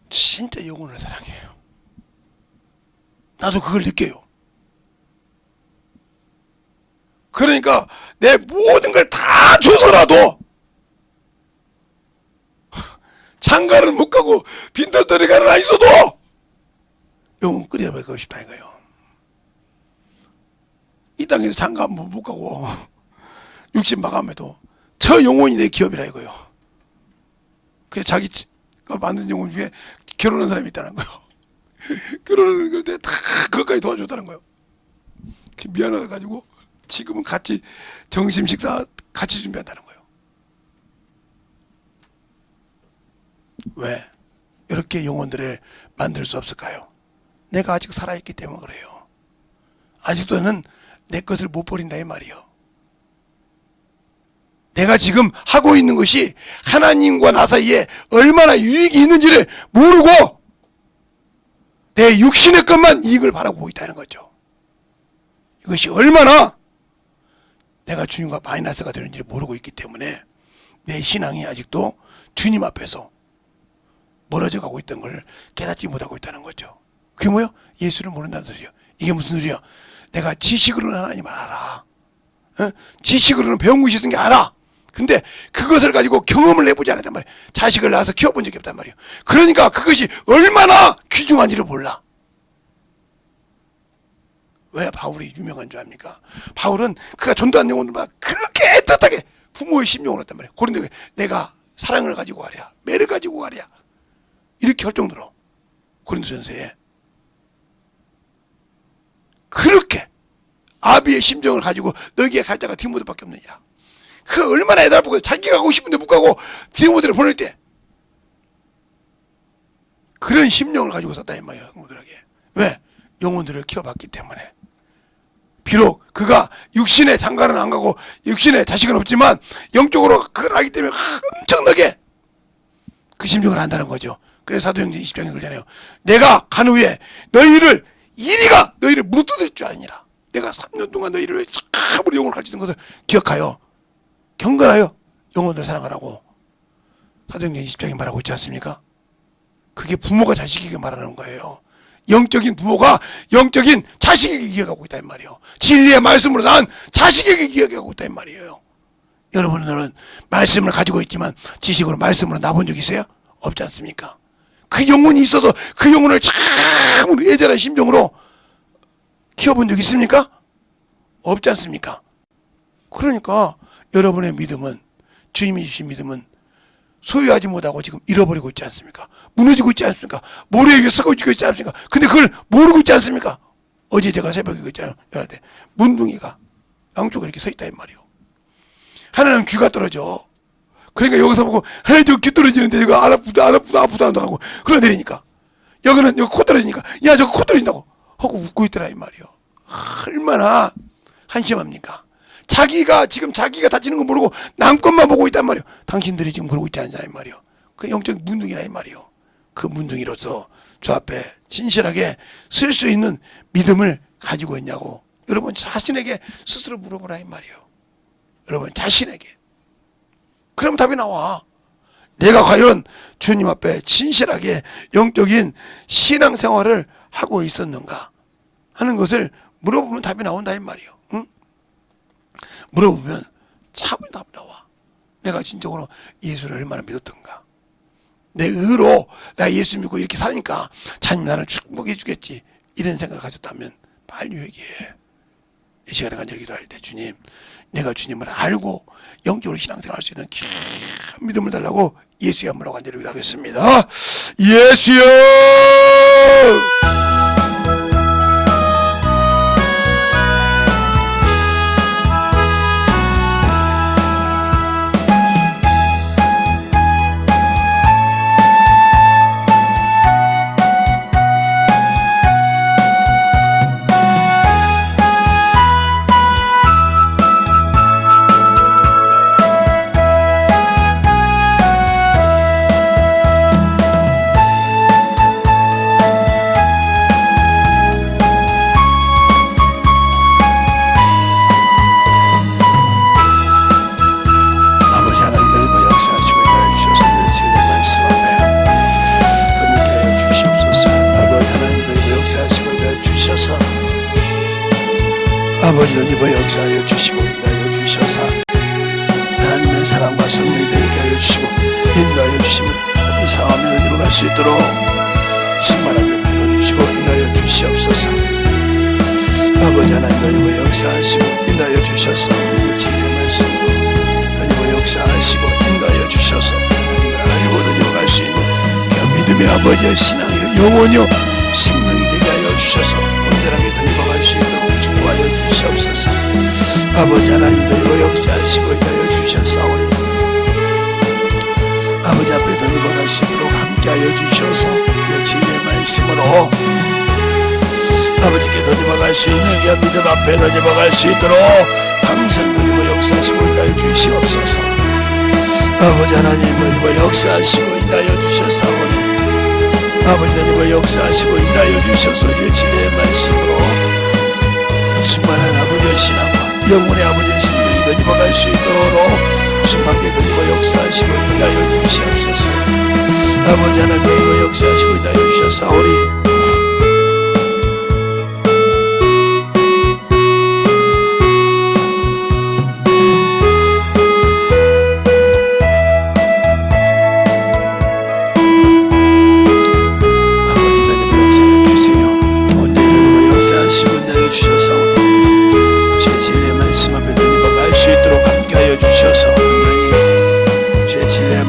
진짜 영혼을 사랑해요. 나도 그걸 느껴요. 그러니까 내 모든 걸 다 줘서라도 장가를 못 가고 빈털터리 가는 안 있어도 영혼 끓여먹고 싶다 이거예요. 이 땅에서 장가 못 가고 육신 마감해도 저 영혼이 내 기업이라 이거예요. 그래서 자기가 만든 영혼 중에 결혼한 사람이 있다는 거예요. 결혼하는 걸 때 다 그것까지 도와줬다는 거예요. 미안해가지고 지금은 같이 점심 식사 같이 준비한다는 거예요. 왜? 이렇게 영혼들을 만들 수 없을까요? 내가 아직 살아있기 때문에 그래요. 아직도는 내 것을 못 버린다 이 말이요. 내가 지금 하고 있는 것이 하나님과 나 사이에 얼마나 유익이 있는지를 모르고 내 육신의 것만 이익을 바라보고 있다는 거죠. 이것이 얼마나 내가 주님과 마이너스가 되는지를 모르고 있기 때문에 내 신앙이 아직도 주님 앞에서 멀어져 가고 있던 걸 깨닫지 못하고 있다는 거죠. 그게 뭐예요? 예수를 모른다는 소리예요. 이게 무슨 소리야? 내가 지식으로는 하나님을 알아. 지식으로는 배운 것이 있는 게 알아. 근데 그것을 가지고 경험을 해보지 않았단 말이에요. 자식을 낳아서 키워본 적이 없단 말이에요. 그러니까 그것이 얼마나 귀중한지를 몰라. 왜 바울이 유명한 줄 압니까? 바울은 그가 전도한 영혼들만 그렇게 애틋하게 부모의 심령을 했단 말이에요. 고린도에 내가 사랑을 가지고 가랴, 매를 가지고 가랴, 이렇게 할 정도로 고린도전서에 그렇게 아비의 심정을 가지고 너희에게 갈 자가 디모데밖에 없느니라. 그 얼마나 애달프고 자기가 가고 싶은데 못 가고 디모데를 보낼 때 그런 심령을 가지고 썼다 이 말이에요. 성도들에게. 왜? 영혼들을 키워봤기 때문에. 비록 그가 육신의 장가는 안 가고 육신의 자식은 없지만 영적으로 그걸 알기 때문에 엄청나게 그 심정을 안다는 거죠. 그래서 사도행전 20장에 그러잖아요. 내가 간 후에 너희를 이리가 너희를 무너뜨릴 줄 아니라 내가 3년 동안 너희를 참으로 영혼을 가르치는 것을 기억하여 경건하여 영혼을 사랑하라고 사도행전 20장에 말하고 있지 않습니까? 그게 부모가 자식에게 말하는 거예요. 영적인 부모가 영적인 자식에게 기억하고 있다 이 말이에요. 진리의 말씀으로 난 자식에게 기억하고 있다 이 말이에요. 여러분들은 말씀을 가지고 있지만 지식으로 말씀으로 나본 적 있어요? 없지 않습니까? 그 영혼이 있어서 그 영혼을 참으로 애절한 심정으로 키워본 적 있습니까? 없지 않습니까? 그러니까 여러분의 믿음은, 주님이 주신 믿음은 소유하지 못하고 지금 잃어버리고 있지 않습니까? 무너지고 있지 않습니까? 모래에게 썩어 있지 않습니까? 근데 그걸 모르고 있지 않습니까? 어제 제가 새벽에 그랬잖아요. 이럴 때 문둥이가 양쪽에 이렇게 서 있다 이 말이에요. 하나는 귀가 떨어져. 그러니까 여기서 보고 저 귀 떨어지는데 이거 안 아프다 하고 흘러내리니까 여기는 여기 코 떨어지니까 야 저거 코 떨어진다고 하고 웃고 있더라 이 말이에요. 얼마나 한심합니까? 자기가 다치는 거 모르고 남 것만 보고 있단 말이에요. 당신들이 지금 그러고 있지 않냐 이 말이에요. 그 영적 문둥이라 이 말이에요. 그 문둥이로서 주 앞에 진실하게 쓸 수 있는 믿음을 가지고 있냐고 여러분 자신에게 스스로 물어보라 이 말이에요. 여러분 자신에게. 그럼 답이 나와. 내가 과연 주님 앞에 진실하게 영적인 신앙생활을 하고 있었는가 하는 것을 물어보면 답이 나온다 이 말이에요. 응? 물어보면 참 답이 나와. 내가 진정으로 예수를 얼마나 믿었던가. 내 의로 내가 예수 믿고 이렇게 사니까 하나님 나를 축복해 주겠지 이런 생각을 가졌다면 빨리 회개해. 이 시간에 간절히 기도할 때 주님 내가 주님을 알고 영적으로 신앙생활 할 수 있는 긴 믿음을 달라고 예수의 이름으로 간절히 기도하겠습니다. 예수여 아버지는 이번 역사하여 주시고 인도하여 주셔서 하나님의 사랑과 성령이 되게 하여 주시고 인도하여 주시면 이 상황을 이루어갈 수 있도록 충만하게 불러주시고 인도하여 주시옵소서. 아버지 하나님과 이번 역사하시고 인도하여 주셔서 진리의 말씀으로 이번 역사하시고 인도하여 주셔서 하나님을 알고 이루어갈 수 있는 그 믿음의 아버지의 신앙의 영혼이요 생명이 되게 하여 주셔서 온전하게 던져갈 수 있도록 축복하여 주시옵소서. 아버지 하나님도 이거 역사하시고 인도하여 주셨사오니 아버지 앞에 던져갈 수 있도록 함께하여 주셔서 그 진리의 말씀으로 아버지께 던져박을 수 있는 귀한 믿음 앞에 던져박을 수 있도록 항상 던져박 역사하시고 인하여 주시옵소서. 아버지 하나님 던져박 역사하시고 인하여 주셨사오니 아버지 던져박 역사하시고 인하여 주셔서 진리의 말씀으로 충만한 아버지의 신앙과 영혼의 아버지의 생명이 던져박을 수 있도록 충만하게 던져박 역사하시고 인하여 주시옵소서. 아버지 하나님 던져박 역사하시고 인하여 주셨사오니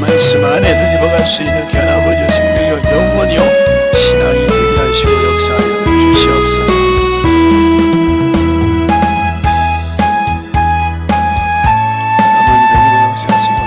말씀 안에 던져박을 수 있는 귀한 아버지의 생명이요 영원히요 신앙이 되게 하시고 역사하여 주시옵소서. 아버지 던져박 역사하시고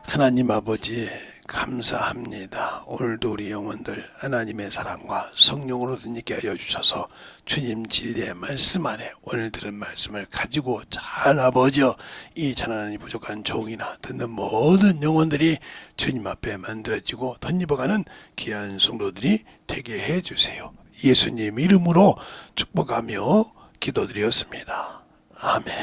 하나님 아버지 감사합니다. 오늘도 우리 영혼들 하나님의 사랑과 성령으로 든지게 하여 주셔서 주님 진리의 말씀 안에 오늘 들은 말씀을 가지고 잘 아버지여 이 가난하니 부족한 종이나 듣는 모든 영혼들이 주님 앞에 만들어지고 덧입어가는 귀한 성도들이 되게 해주세요. 예수님 이름으로 축복하며 기도드렸습니다. 아멘.